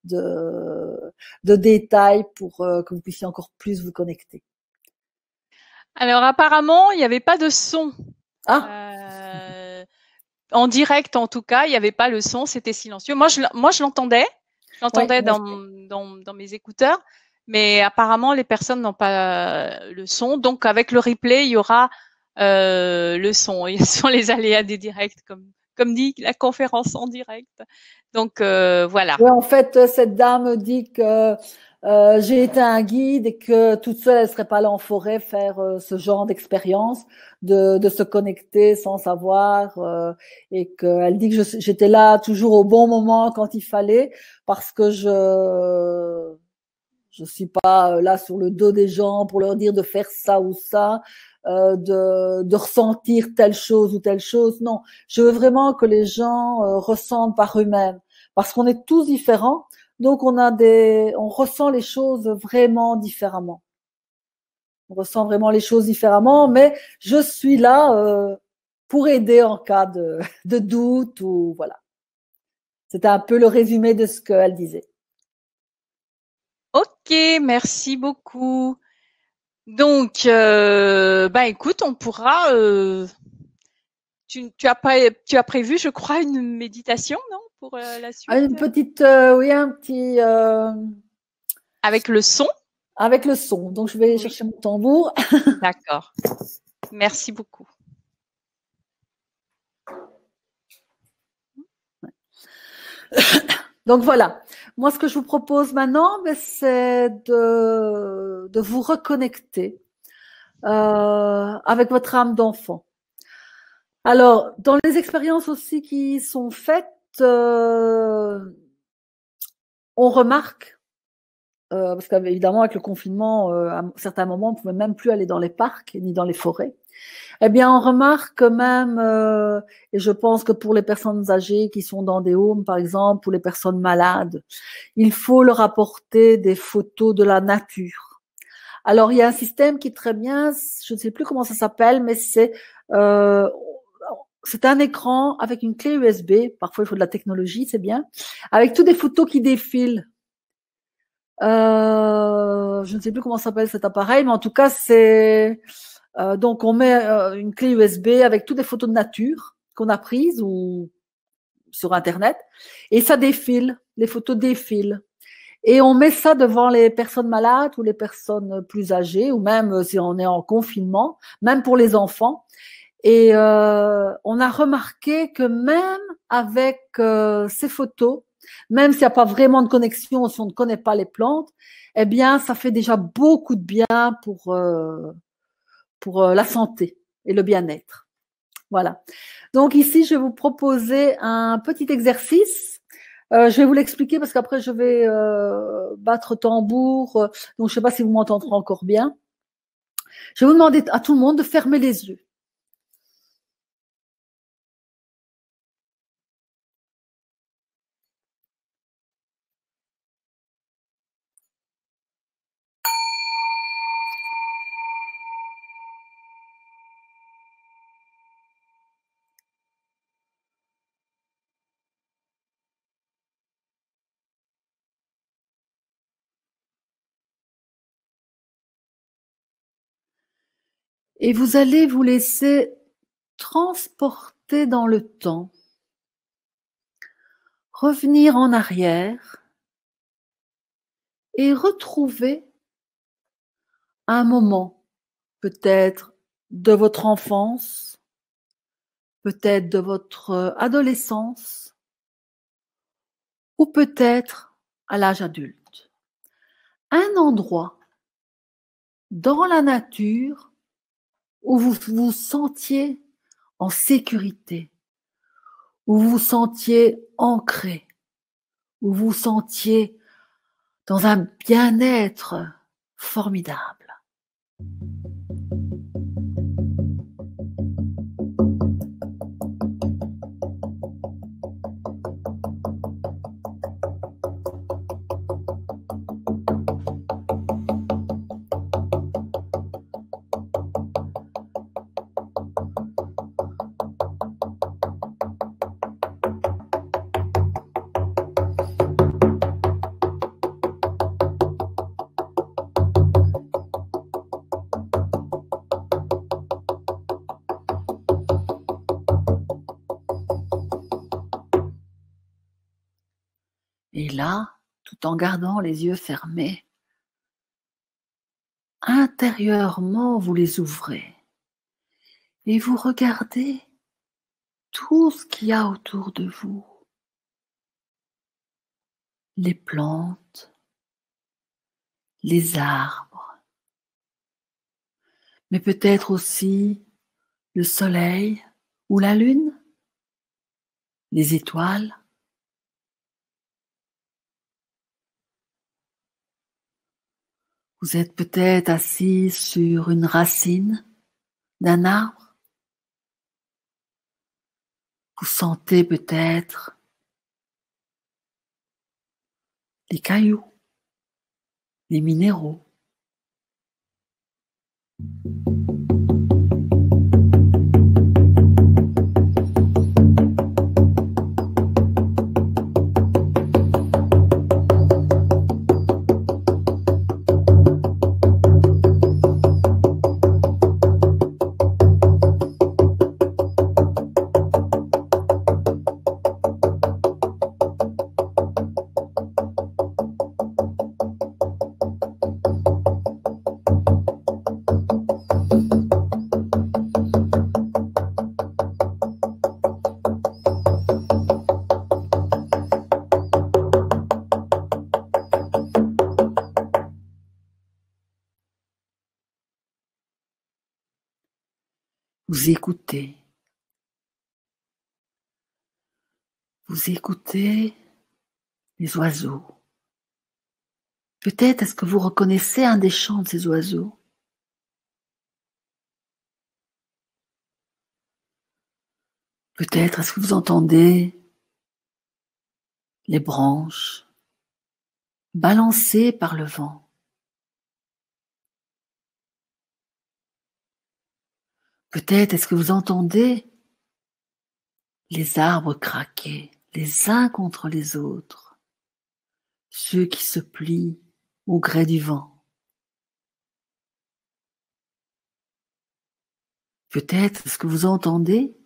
S2: de détails pour que vous puissiez encore plus vous connecter.
S1: alors apparemment, il n'y avait pas de son.
S2: Ah,
S1: En direct, en tout cas, il n'y avait pas le son, c'était silencieux. Moi, je l'entendais. Je
S2: ouais,
S1: l'entendais dans mes écouteurs, mais apparemment, les personnes n'ont pas le son. Donc, avec le replay, il y aura le son. Et ce sont les aléas des directs, comme dit la conférence en direct. Donc voilà.
S2: Ouais, en fait, cette dame dit que j'ai été un guide et que toute seule, elle serait pas allée en forêt faire ce genre d'expérience, de se connecter sans savoir, et qu'elle dit que j'étais là toujours au bon moment quand il fallait, parce que je suis pas là sur le dos des gens pour leur dire de faire ça ou ça, de ressentir telle chose ou telle chose. Non, je veux vraiment que les gens ressentent par eux-mêmes, parce qu'on est tous différents, donc on ressent les choses vraiment différemment. On ressent vraiment les choses différemment, mais je suis là pour aider en cas de doute ou voilà. C'était un peu le résumé de ce qu'elle disait.
S1: Ok, merci beaucoup. Donc, écoute, on pourra. Tu as prévu, je crois, une méditation, non, pour la suite,
S2: Une petite, oui, un petit.
S1: avec le son.
S2: Avec le son. Donc, je vais chercher mon tambour.
S1: D'accord. Merci beaucoup.
S2: Donc voilà. Moi, ce que je vous propose maintenant, c'est de vous reconnecter avec votre âme d'enfant. Alors, dans les expériences aussi qui sont faites, on remarque, parce qu'évidemment avec le confinement, à certains moments, on ne pouvait même plus aller dans les parcs ni dans les forêts. Eh bien, on remarque quand même, et je pense que pour les personnes âgées qui sont dans des homes, par exemple, ou les personnes malades, il faut leur apporter des photos de la nature. Alors, il y a un système qui est très bien, je ne sais plus comment ça s'appelle, mais c'est un écran avec une clé USB, parfois il faut de la technologie, c'est bien, avec toutes des photos qui défilent. Je ne sais plus comment s'appelle cet appareil, mais en tout cas, c'est donc on met une clé USB avec toutes les photos de nature qu'on a prises ou sur Internet, et ça défile, les photos défilent. Et on met ça devant les personnes malades ou les personnes plus âgées, ou même si on est en confinement, même pour les enfants. Et on a remarqué que même avec ces photos, même s'il n'y a pas vraiment de connexion, si on ne connaît pas les plantes, eh bien, ça fait déjà beaucoup de bien pour la santé et le bien-être. Voilà. Donc ici, je vais vous proposer un petit exercice. Je vais vous l'expliquer parce qu'après, je vais battre tambour. Donc, je ne sais pas si vous m'entendrez encore bien. Je vais vous demander à tout le monde de fermer les yeux. Et vous allez vous laisser transporter dans le temps, revenir en arrière et retrouver un moment, peut-être de votre enfance, peut-être de votre adolescence, ou peut-être à l'âge adulte. Un endroit dans la nature où vous vous sentiez en sécurité, où vous vous sentiez ancré, où vous vous sentiez dans un bien-être formidable. Et là, tout en gardant les yeux fermés, intérieurement, vous les ouvrez et vous regardez tout ce qu'il y a autour de vous. Les plantes, les arbres, mais peut-être aussi le soleil ou la lune, les étoiles. Vous êtes peut-être assis sur une racine d'un arbre. Vous sentez peut-être les cailloux, les minéraux. Vous écoutez. Vous écoutez les oiseaux. Peut-être est-ce que vous reconnaissez un des chants de ces oiseaux. Peut-être est-ce que vous entendez les branches balancées par le vent. Peut-être est-ce que vous entendez les arbres craquer les uns contre les autres, ceux qui se plient au gré du vent. Peut-être est-ce que vous entendez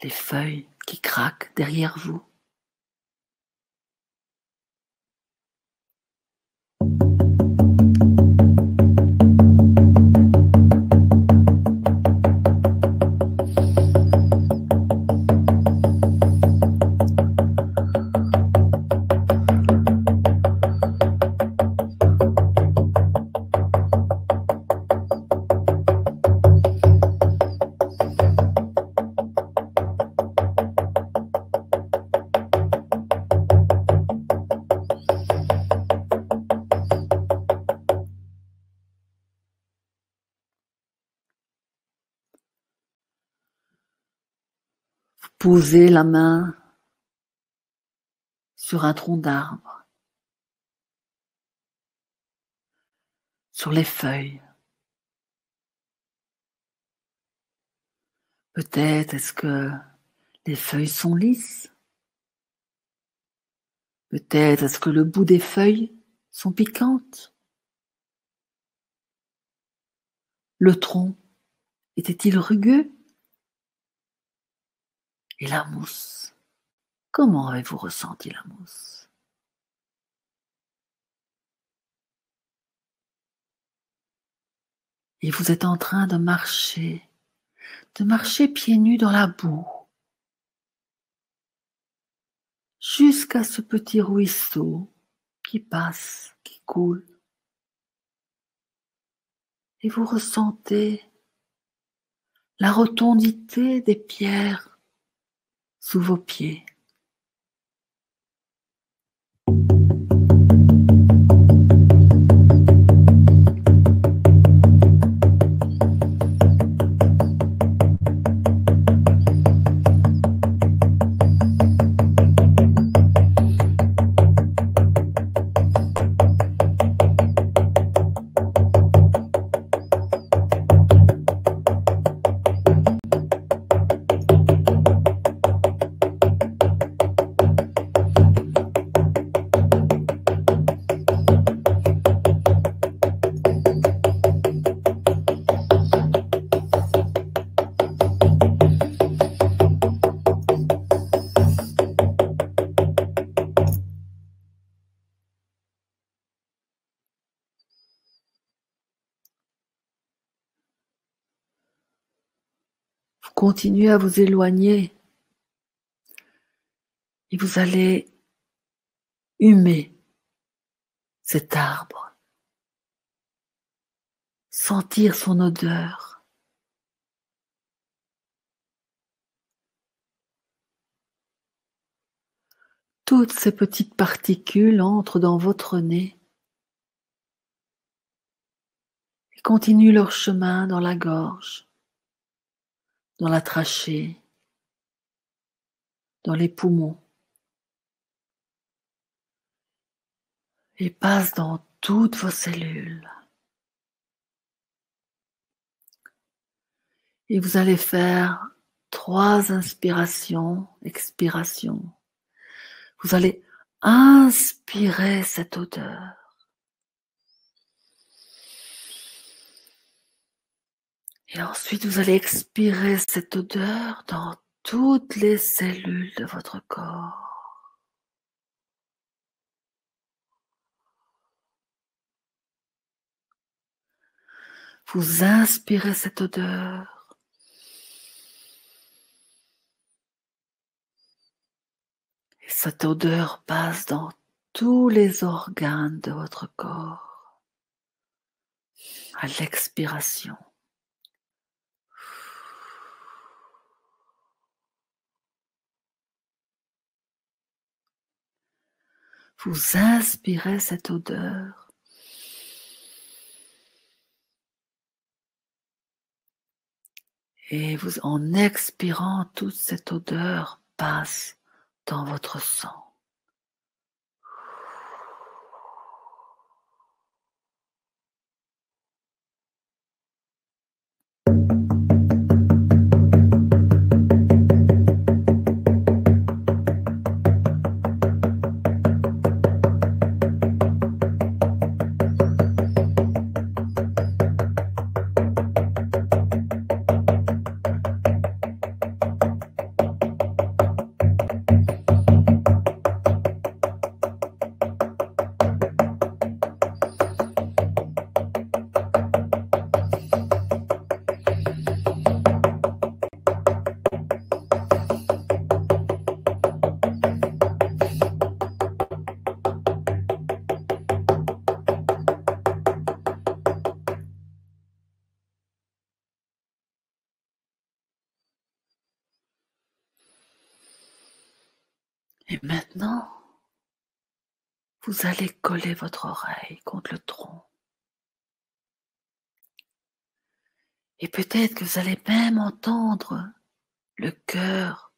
S2: les feuilles qui craquent derrière vous. Posez la main sur un tronc d'arbre, sur les feuilles. Peut-être est-ce que les feuilles sont lisses? Peut-être est-ce que le bout des feuilles sont piquantes? Le tronc était-il rugueux? Et la mousse, comment avez-vous ressenti la mousse? Et vous êtes en train de marcher pieds nus dans la boue, jusqu'à ce petit ruisseau qui passe, qui coule. Et vous ressentez la rotondité des pierres sous vos pieds. continuez à vous éloigner et vous allez humer cet arbre, sentir son odeur. Toutes ces petites particules entrent dans votre nez et continuent leur chemin dans la gorge, dans la trachée, dans les poumons et passent dans toutes vos cellules. Et vous allez faire 3 inspirations, expirations. Vous allez inspirer cette odeur. Et ensuite, vous allez expirer cette odeur dans toutes les cellules de votre corps. Vous inspirez cette odeur. Et cette odeur passe dans tous les organes de votre corps. À l'expiration. Vous inspirez cette odeur. Et vous, en expirant, toute cette odeur passe dans votre sang. Et maintenant, vous allez coller votre oreille contre le tronc. Et peut-être que vous allez même entendre le cœur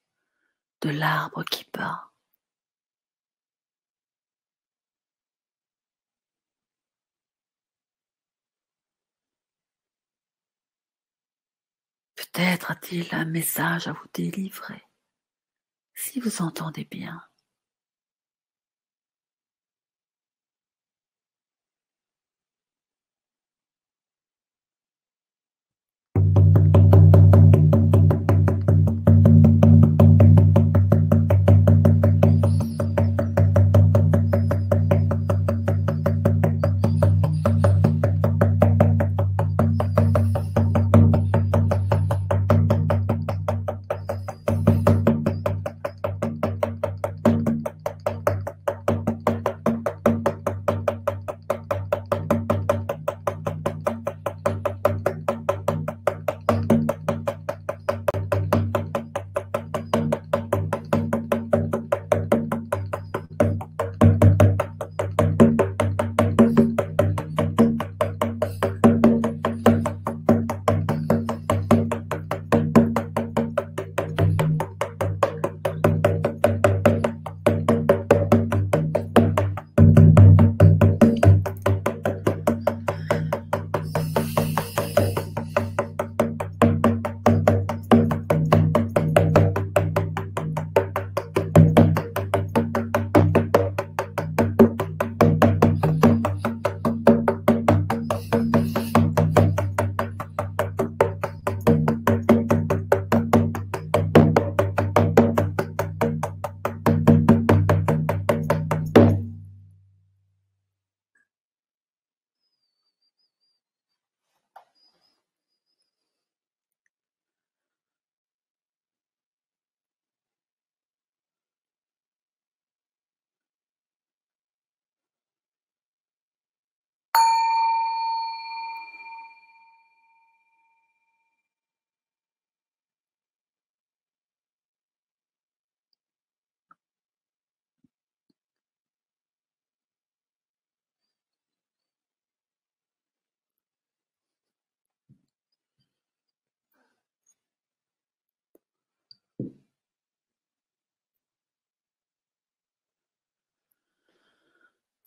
S2: de l'arbre qui bat. Peut-être a-t-il un message à vous délivrer, si vous entendez bien.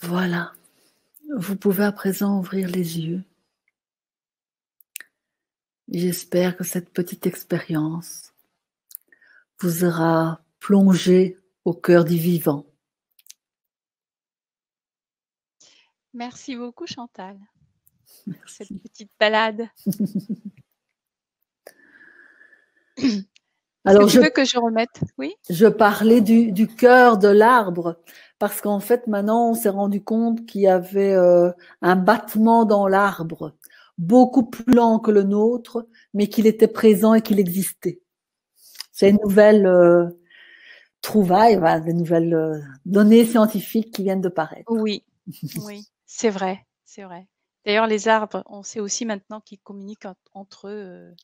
S2: Voilà. Vous pouvez à présent ouvrir les yeux. J'espère que cette petite expérience vous aura plongé au cœur du vivant.
S1: Merci beaucoup, Chantal, pour cette
S2: Merci.
S1: petite balade.
S2: Alors,
S1: Est-ce que tu veux que je remette? Oui.
S2: je parlais du cœur de l'arbre, parce qu'en fait, maintenant, on s'est rendu compte qu'il y avait un battement dans l'arbre, beaucoup plus lent que le nôtre, mais qu'il était présent et qu'il existait. C'est une nouvelle trouvaille, voilà, des nouvelles données scientifiques qui viennent de paraître.
S1: Oui, oui, c'est vrai, c'est vrai. D'ailleurs, les arbres, on sait aussi maintenant qu'ils communiquent entre eux.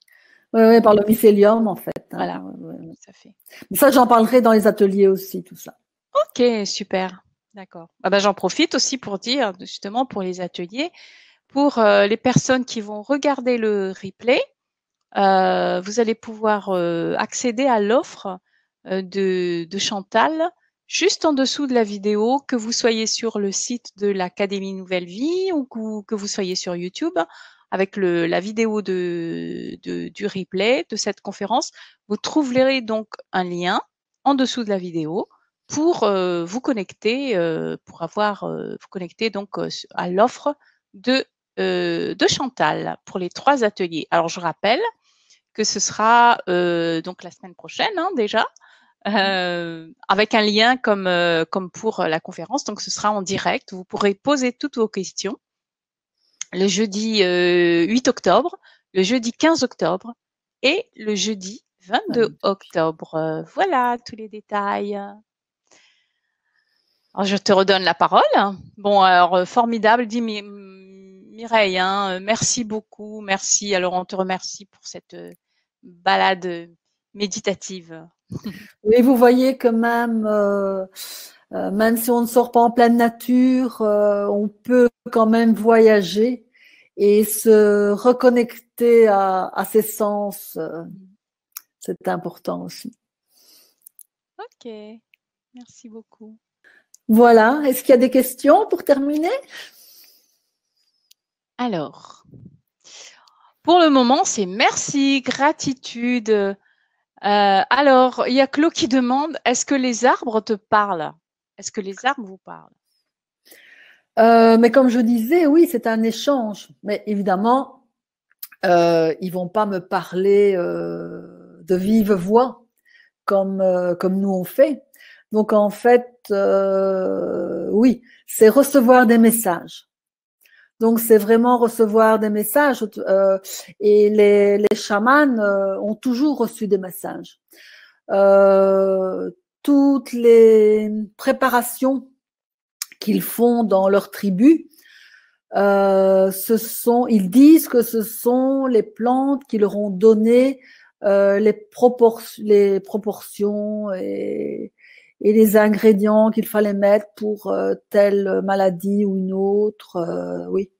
S2: Oui, par le mycélium, en fait.
S1: Voilà,
S2: Ouais.
S1: tout à fait.
S2: Mais ça, j'en parlerai dans les ateliers aussi, tout ça.
S1: Ok, super, d'accord. Ah ben, j'en profite aussi pour dire, justement, pour les ateliers, pour les personnes qui vont regarder le replay, vous allez pouvoir accéder à l'offre de Chantal juste en dessous de la vidéo, que vous soyez sur le site de l'Académie Nouvelle Vie ou que vous soyez sur YouTube, avec la vidéo du replay de cette conférence. Vous trouverez donc un lien en dessous de la vidéo pour vous connecter, vous connecter donc à l'offre de Chantal pour les 3 ateliers. Alors, je rappelle que ce sera donc la semaine prochaine déjà, avec un lien comme pour la conférence. Donc, ce sera en direct. Vous pourrez poser toutes vos questions le jeudi 8 octobre, le jeudi 15 octobre et le jeudi 22 octobre. Voilà tous les détails. Alors, je te redonne la parole. Bon, alors, formidable, dit Mireille, hein, merci beaucoup, merci. Alors, on te remercie pour cette balade méditative.
S2: Oui, vous voyez que même si on ne sort pas en pleine nature, on peut quand même voyager et se reconnecter à ses sens. C'est important aussi.
S1: Ok, merci beaucoup.
S2: Voilà, est-ce qu'il y a des questions pour terminer?
S1: Alors, pour le moment, c'est merci, gratitude. Alors, il y a Claude qui demande, est-ce que les arbres te parlent? Est-ce que les arbres vous parlent?
S2: Mais comme je disais, oui, c'est un échange. Mais évidemment, ils vont pas me parler de vive voix comme nous on fait. Donc en fait, oui, c'est recevoir des messages. Donc c'est vraiment recevoir des messages. Et les chamans ont toujours reçu des messages. Toutes les préparations qu'ils font dans leur tribu, ils disent que ce sont les plantes qui leur ont donné les proportions et les ingrédients qu'il fallait mettre pour telle maladie ou une autre. Oui.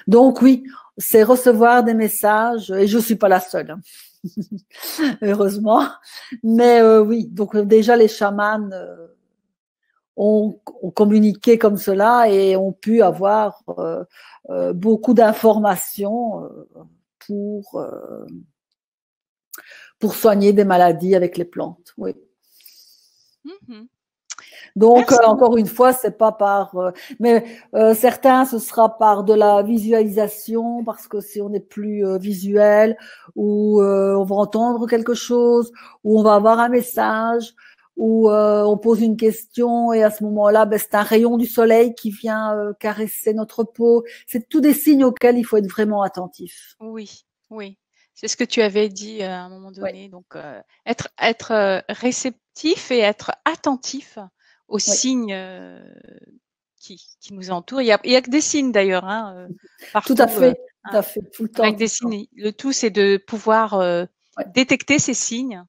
S2: Donc oui, c'est recevoir des messages, et je suis pas la seule, hein. Heureusement. Mais oui, donc déjà les chamans ont communiqué comme cela et ont pu avoir beaucoup d'informations pour soigner des maladies avec les plantes. Oui.
S1: Mm-hmm.
S2: Donc encore une fois, c'est pas par, mais certains ce sera par de la visualisation parce que si on est plus visuel ou on va entendre quelque chose ou on va avoir un message ou on pose une question et à ce moment-là, ben, c'est un rayon du soleil qui vient caresser notre peau. C'est tous des signes auxquels il faut être vraiment attentif.
S1: Oui, oui. C'est ce que tu avais dit à un moment donné. Oui. Donc, être réceptif et être attentif aux signes qui nous entourent. Il y a que des signes d'ailleurs, hein, partout.
S2: Tout à fait, tout à fait, tout le temps.
S1: Avec des signes. Le tout, c'est de pouvoir détecter ces signes.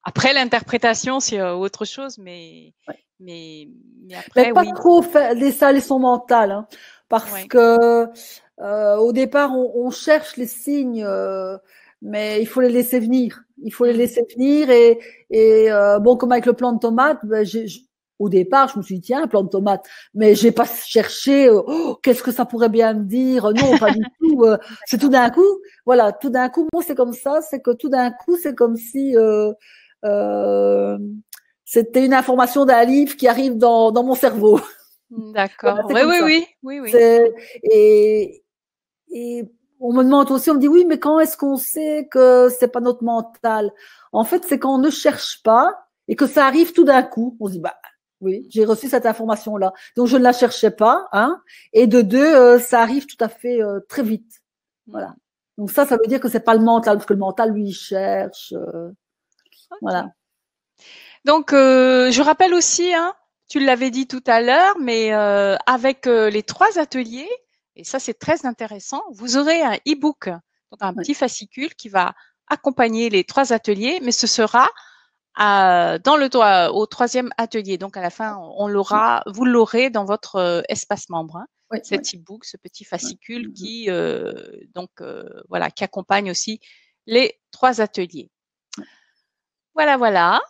S1: Après, l'interprétation, c'est autre chose, mais après,
S2: mais pas trop laisser aller son mental, hein, parce que au départ, on cherche les signes, mais il faut les laisser venir. Il faut les laisser venir et bon, comme avec le plant de tomate, ben, Au départ, je me suis dit, tiens, un plant de tomate. Mais j'ai pas cherché, qu'est-ce que ça pourrait bien me dire? Non, pas du tout. C'est tout d'un coup. Voilà, tout d'un coup, moi, c'est comme ça. C'est que tout d'un coup, c'est comme si c'était une information d'un livre qui arrive dans mon cerveau.
S1: D'accord.
S2: Voilà,
S1: Oui.
S2: et on me demande aussi, on me dit, oui, mais quand est-ce qu'on sait que c'est pas notre mental? En fait, c'est quand on ne cherche pas et que ça arrive tout d'un coup. On se dit, bah, oui, j'ai reçu cette information-là. Donc, je ne la cherchais pas, hein. Et de deux, ça arrive tout à fait très vite. Voilà. Donc ça veut dire que c'est pas le mental, parce que le mental, lui, il cherche.
S1: Okay.
S2: Voilà.
S1: Donc, je rappelle aussi, hein, tu l'avais dit tout à l'heure, mais avec les 3 ateliers, et ça c'est très intéressant, vous aurez un e-book, donc un petit fascicule qui va accompagner les 3 ateliers, mais ce sera au 3e atelier. Donc à la fin, vous l'aurez dans votre espace membre, hein, cet e-book, ce petit fascicule qui voilà, qui accompagne aussi les 3 ateliers. Voilà.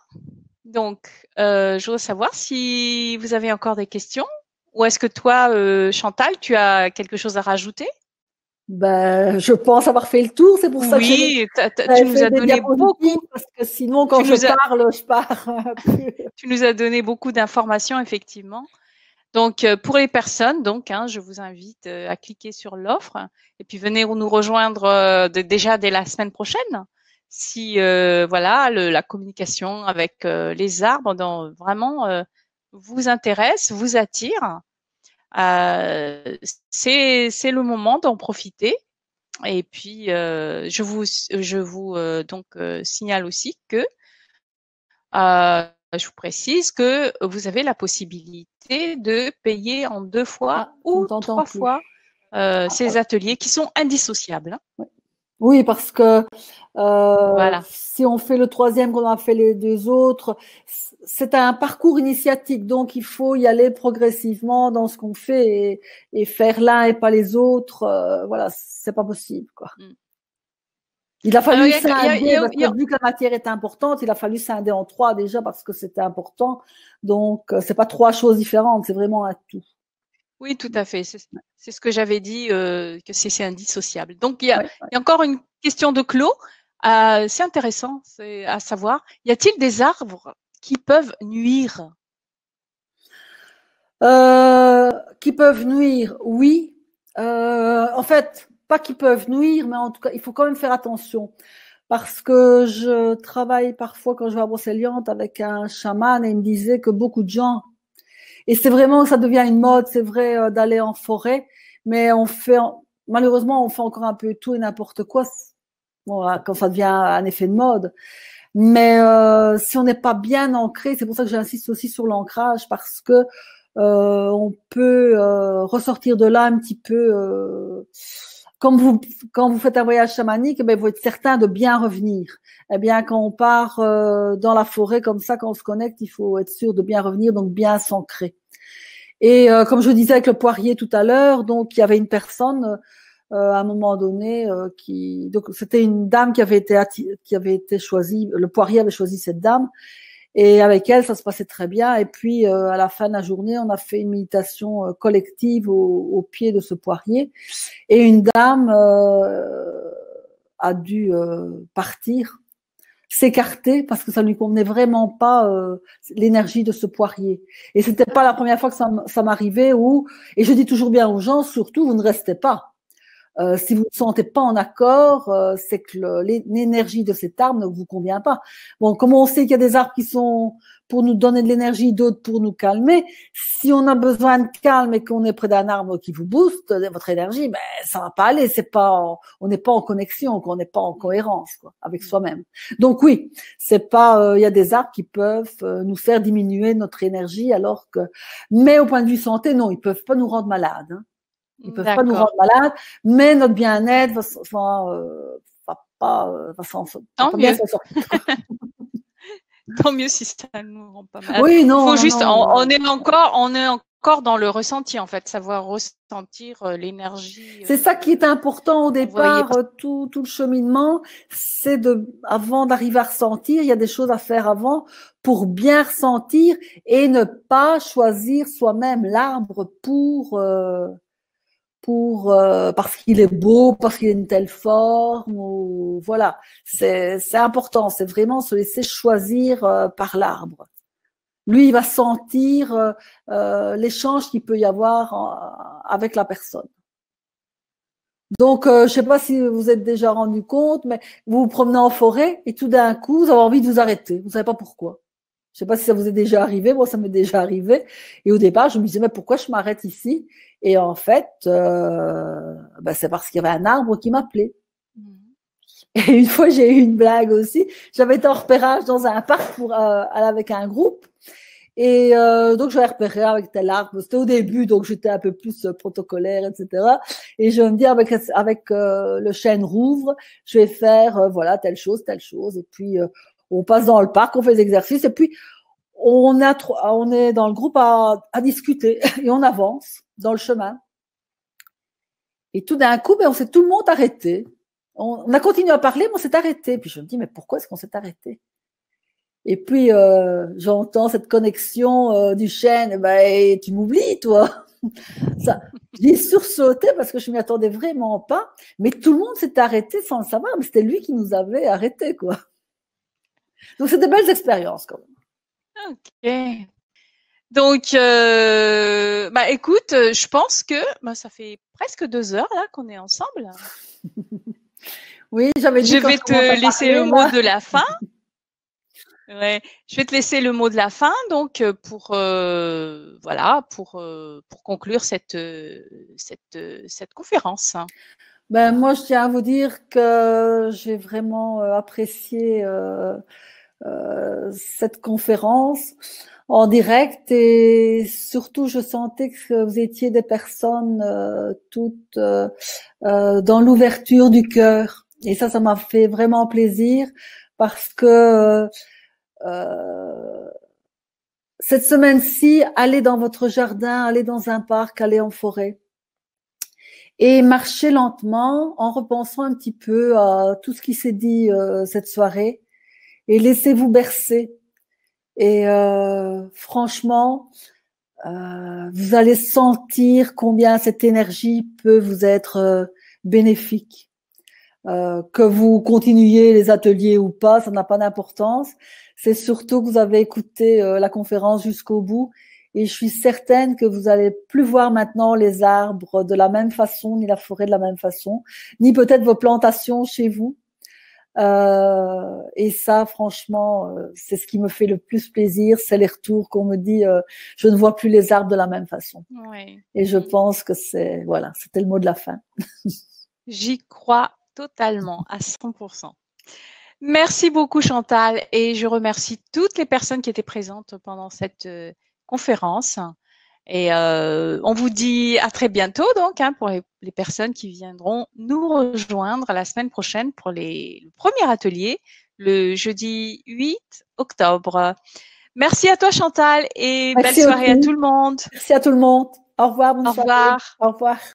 S1: Donc, je voudrais savoir si vous avez encore des questions, ou est-ce que toi, Chantal, tu as quelque chose à rajouter?
S2: Ben, je pense avoir fait le tour, c'est pour ça que
S1: Oui, tu nous as donné beaucoup.
S2: Parce que sinon, quand je parle, je pars.
S1: Tu nous as donné beaucoup d'informations, effectivement. Donc, pour les personnes, donc, hein, je vous invite à cliquer sur l'offre et puis venez nous rejoindre déjà dès la semaine prochaine. Si voilà, la communication avec les arbres, vraiment vous intéresse, vous attire, c'est le moment d'en profiter. Et puis, je vous donc signale aussi que je vous précise que vous avez la possibilité de payer en 2 fois ou 3 fois ces ateliers qui sont indissociables. Hein.
S2: Oui, parce que
S1: Voilà.
S2: si on fait le 3e, qu'on a fait les 2 autres, c'est un parcours initiatique, donc il faut y aller progressivement dans ce qu'on fait et faire l'un et pas les autres. Voilà, c'est pas possible, quoi. Il a fallu scinder, parce que vu que la matière est importante, il a fallu scinder en 3 déjà parce que c'était important. Donc, c'est pas 3 choses différentes, c'est vraiment un tout.
S1: Oui, tout à fait. C'est ce que j'avais dit, que c'est indissociable. Donc, il y a encore une question de Claude. C'est intéressant, c'est à savoir, y a-t-il des arbres qui peuvent nuire?
S2: Qui peuvent nuire, oui. En fait, pas qui peuvent nuire, mais en tout cas, il faut quand même faire attention. Parce que je travaille parfois quand je vais à Brocéliande avec un chaman et il me disait que beaucoup de gens, et c'est vraiment, ça devient une mode, c'est vrai, d'aller en forêt, mais malheureusement, on fait encore un peu tout et n'importe quoi, voilà, quand ça devient un effet de mode. Mais si on n'est pas bien ancré, c'est pour ça que j'insiste aussi sur l'ancrage, parce que on peut ressortir de là un petit peu. Quand vous faites un voyage chamanique, ben, vous êtes certain de bien revenir. Eh bien, quand on part dans la forêt comme ça, quand on se connecte, il faut être sûr de bien revenir, donc bien s'ancrer. Et comme je disais avec le poirier tout à l'heure, donc il y avait une personne à un moment donné donc c'était une dame qui avait été choisie. Le poirier avait choisi cette dame. Et avec elle, ça se passait très bien. Et puis, à la fin de la journée, on a fait une méditation collective au pied de ce poirier. Et une dame a dû partir, s'écarter, parce que ça ne lui convenait vraiment pas l'énergie de ce poirier. Et c'était pas la première fois que ça m'arrivait. Et je dis toujours bien aux gens, surtout, vous ne restez pas. Si vous ne vous sentez pas en accord, c'est que l'énergie de cet arbre ne vous convient pas. Bon, comme on sait qu'il y a des arbres qui sont pour nous donner de l'énergie, d'autres pour nous calmer, si on a besoin de calme et qu'on est près d'un arbre qui vous booste votre énergie, ben ça va pas aller. On n'est pas en connexion, on n'est pas en cohérence quoi, avec soi-même. Donc oui, c'est pas. Il y a des arbres qui peuvent nous faire diminuer notre énergie, mais au point de vue santé, non, ils peuvent pas nous rendre malades. Hein. Ils peuvent pas nous rendre malades, mais notre bien-être va bien s'en sortir.
S1: Tant mieux si ça ne nous rend pas malade.
S2: Oui, non.
S1: Il faut juste, on est encore encore dans le ressenti, en fait, savoir ressentir l'énergie.
S2: C'est ça qui est important au départ, tout le cheminement, c'est avant d'arriver à ressentir, il y a des choses à faire avant pour bien ressentir et ne pas choisir soi-même l'arbre parce qu'il est beau, parce qu'il a une telle forme, ou voilà. C'est important, c'est vraiment se laisser choisir par l'arbre. Lui, il va sentir l'échange qu'il peut y avoir avec la personne. Donc, je sais pas si vous êtes déjà rendu compte, mais vous vous promenez en forêt et tout d'un coup, vous avez envie de vous arrêter. Vous savez pas pourquoi. Je sais pas si ça vous est déjà arrivé. Moi, ça m'est déjà arrivé. Et au départ, je me disais, mais pourquoi je m'arrête ici? Et en fait, c'est parce qu'il y avait un arbre qui m'appelait. Et une fois, j'ai eu une blague aussi. J'avais été en repérage dans un parc pour aller avec un groupe. Et donc, j'avais repéré avec tel arbre. C'était au début, donc j'étais un peu plus protocolaire, etc. Et je me dis, avec le chêne rouvre, je vais faire voilà telle chose. Et puis, on passe dans le parc, on fait des exercices. Et puis, on est dans le groupe à discuter. Et on avance dans le chemin. Et tout d'un coup, on s'est tout le monde arrêté. On a continué à parler, mais on s'est arrêté. Puis je me dis, mais pourquoi est-ce qu'on s'est arrêté? Et puis, j'entends cette connexion du chêne. Et tu m'oublies, toi. Ça, j'ai sursauté parce que je m'y attendais vraiment pas. Mais tout le monde s'est arrêté sans le savoir. Mais c'était lui qui nous avait arrêtés, quoi. Donc, c'est de belles expériences, quand même.
S1: Ok. Donc, écoute, je pense que ça fait presque 2 heures là qu'on est ensemble.
S2: Oui, j'avais dit.
S1: Je vais te laisser le mot de la fin. Ouais, je vais te laisser le mot de la fin, donc pour conclure cette conférence.
S2: Moi, je tiens à vous dire que j'ai vraiment apprécié cette conférence en direct et surtout, je sentais que vous étiez des personnes toutes dans l'ouverture du cœur. Et ça m'a fait vraiment plaisir parce que cette semaine-ci, allez dans votre jardin, allez dans un parc, allez en forêt et marchez lentement en repensant un petit peu à tout ce qui s'est dit cette soirée et laissez-vous bercer. Et franchement, vous allez sentir combien cette énergie peut vous être bénéfique. Que vous continuiez les ateliers ou pas, ça n'a pas d'importance. C'est surtout que vous avez écouté la conférence jusqu'au bout et je suis certaine que vous allez plus voir maintenant les arbres de la même façon, ni la forêt de la même façon, ni peut-être vos plantations chez vous. Et ça, franchement, c'est ce qui me fait le plus plaisir, c'est les retours qu'on me dit je ne vois plus les arbres de la même façon.
S1: Oui.
S2: Et je pense que c'était le mot de la fin.
S1: J'y crois totalement, à 100%. Merci beaucoup Chantal et je remercie toutes les personnes qui étaient présentes pendant cette conférence. Et on vous dit à très bientôt donc pour les personnes qui viendront nous rejoindre la semaine prochaine pour le premier atelier, le jeudi 8 octobre. Merci à toi Chantal et belle soirée à tout le monde.
S2: Merci à tout le monde. Au revoir, bonne soirée.
S1: Au revoir.
S2: Au revoir.